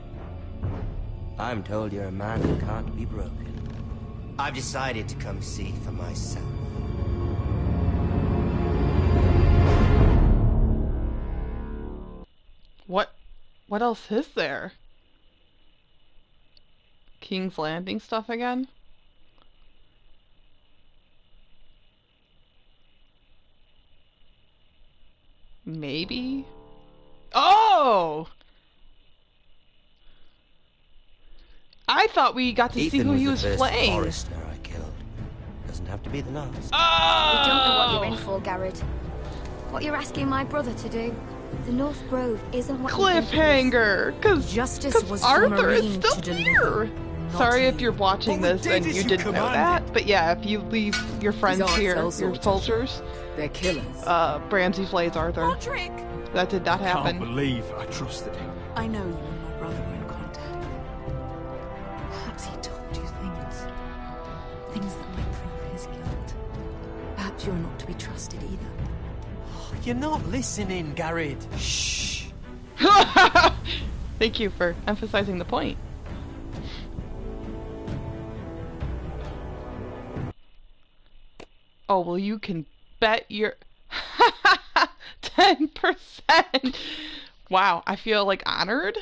I'm told you're a man who can't be broken. I've decided to come see for myself. What else is there? King's Landing stuff again? Maybe? Oh! I thought we got to see who he was playing. Forester I killed. Doesn't have to be the last. We don't know what you're in for, Garrett. What you're asking my brother to do. The North Grove isn't what Cliffhanger! Because Justice was for Arthur is Marine still to here! Sorry if you're watching this and you didn't know that, but yeah, if you leave your friends aren't here, cell your soldiers. soldiers, They're killers. Ramsey plays Arthur. Roderick! That did not I can't happen. believe I trusted him. I know you and my brother were in contact. Perhaps he told you things. Things that might prove his guilt. Perhaps you're not to be trusted either. You're not listening, Garrett. Shh. Thank you for emphasizing the point. Oh, well, you can bet your 10%. Wow, I feel like honored.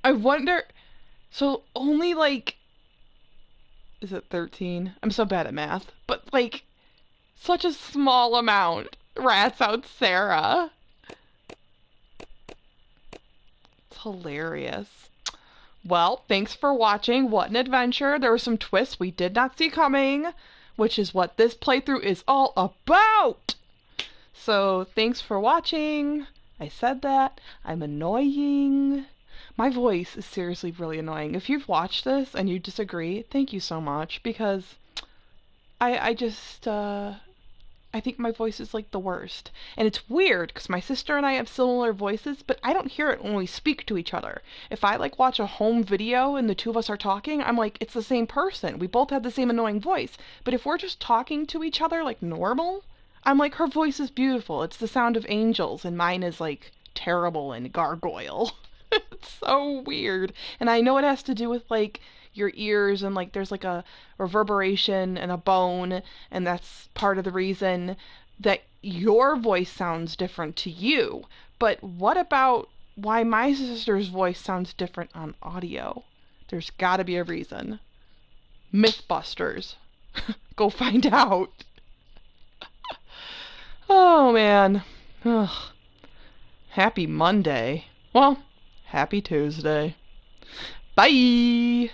I wonder, so only like, is it 13? I'm so bad at math, but like, such a small amount rats out Sarah. It's hilarious. Well, thanks for watching. What an adventure. There were some twists we did not see coming, which is what this playthrough is all about. So, thanks for watching. I said that. I'm annoying. My voice is seriously really annoying. If you've watched this and you disagree, thank you so much, because I think my voice is like the worst. And it's weird because my sister and I have similar voices, but I don't hear it when we speak to each other. If I like watch a home video and the two of us are talking, I'm like, it's the same person. We both have the same annoying voice. But if we're just talking to each other like normal, I'm like, her voice is beautiful. It's the sound of angels, and mine is like terrible and gargoyle. It's so weird. And I know it has to do with like your ears, and like there's like a reverberation and a bone, and that's part of the reason that your voice sounds different to you. But what about why my sister's voice sounds different on audio? There's gotta be a reason. Mythbusters. Go find out. Oh man. Ugh. Happy Monday. Well, happy Tuesday. Bye!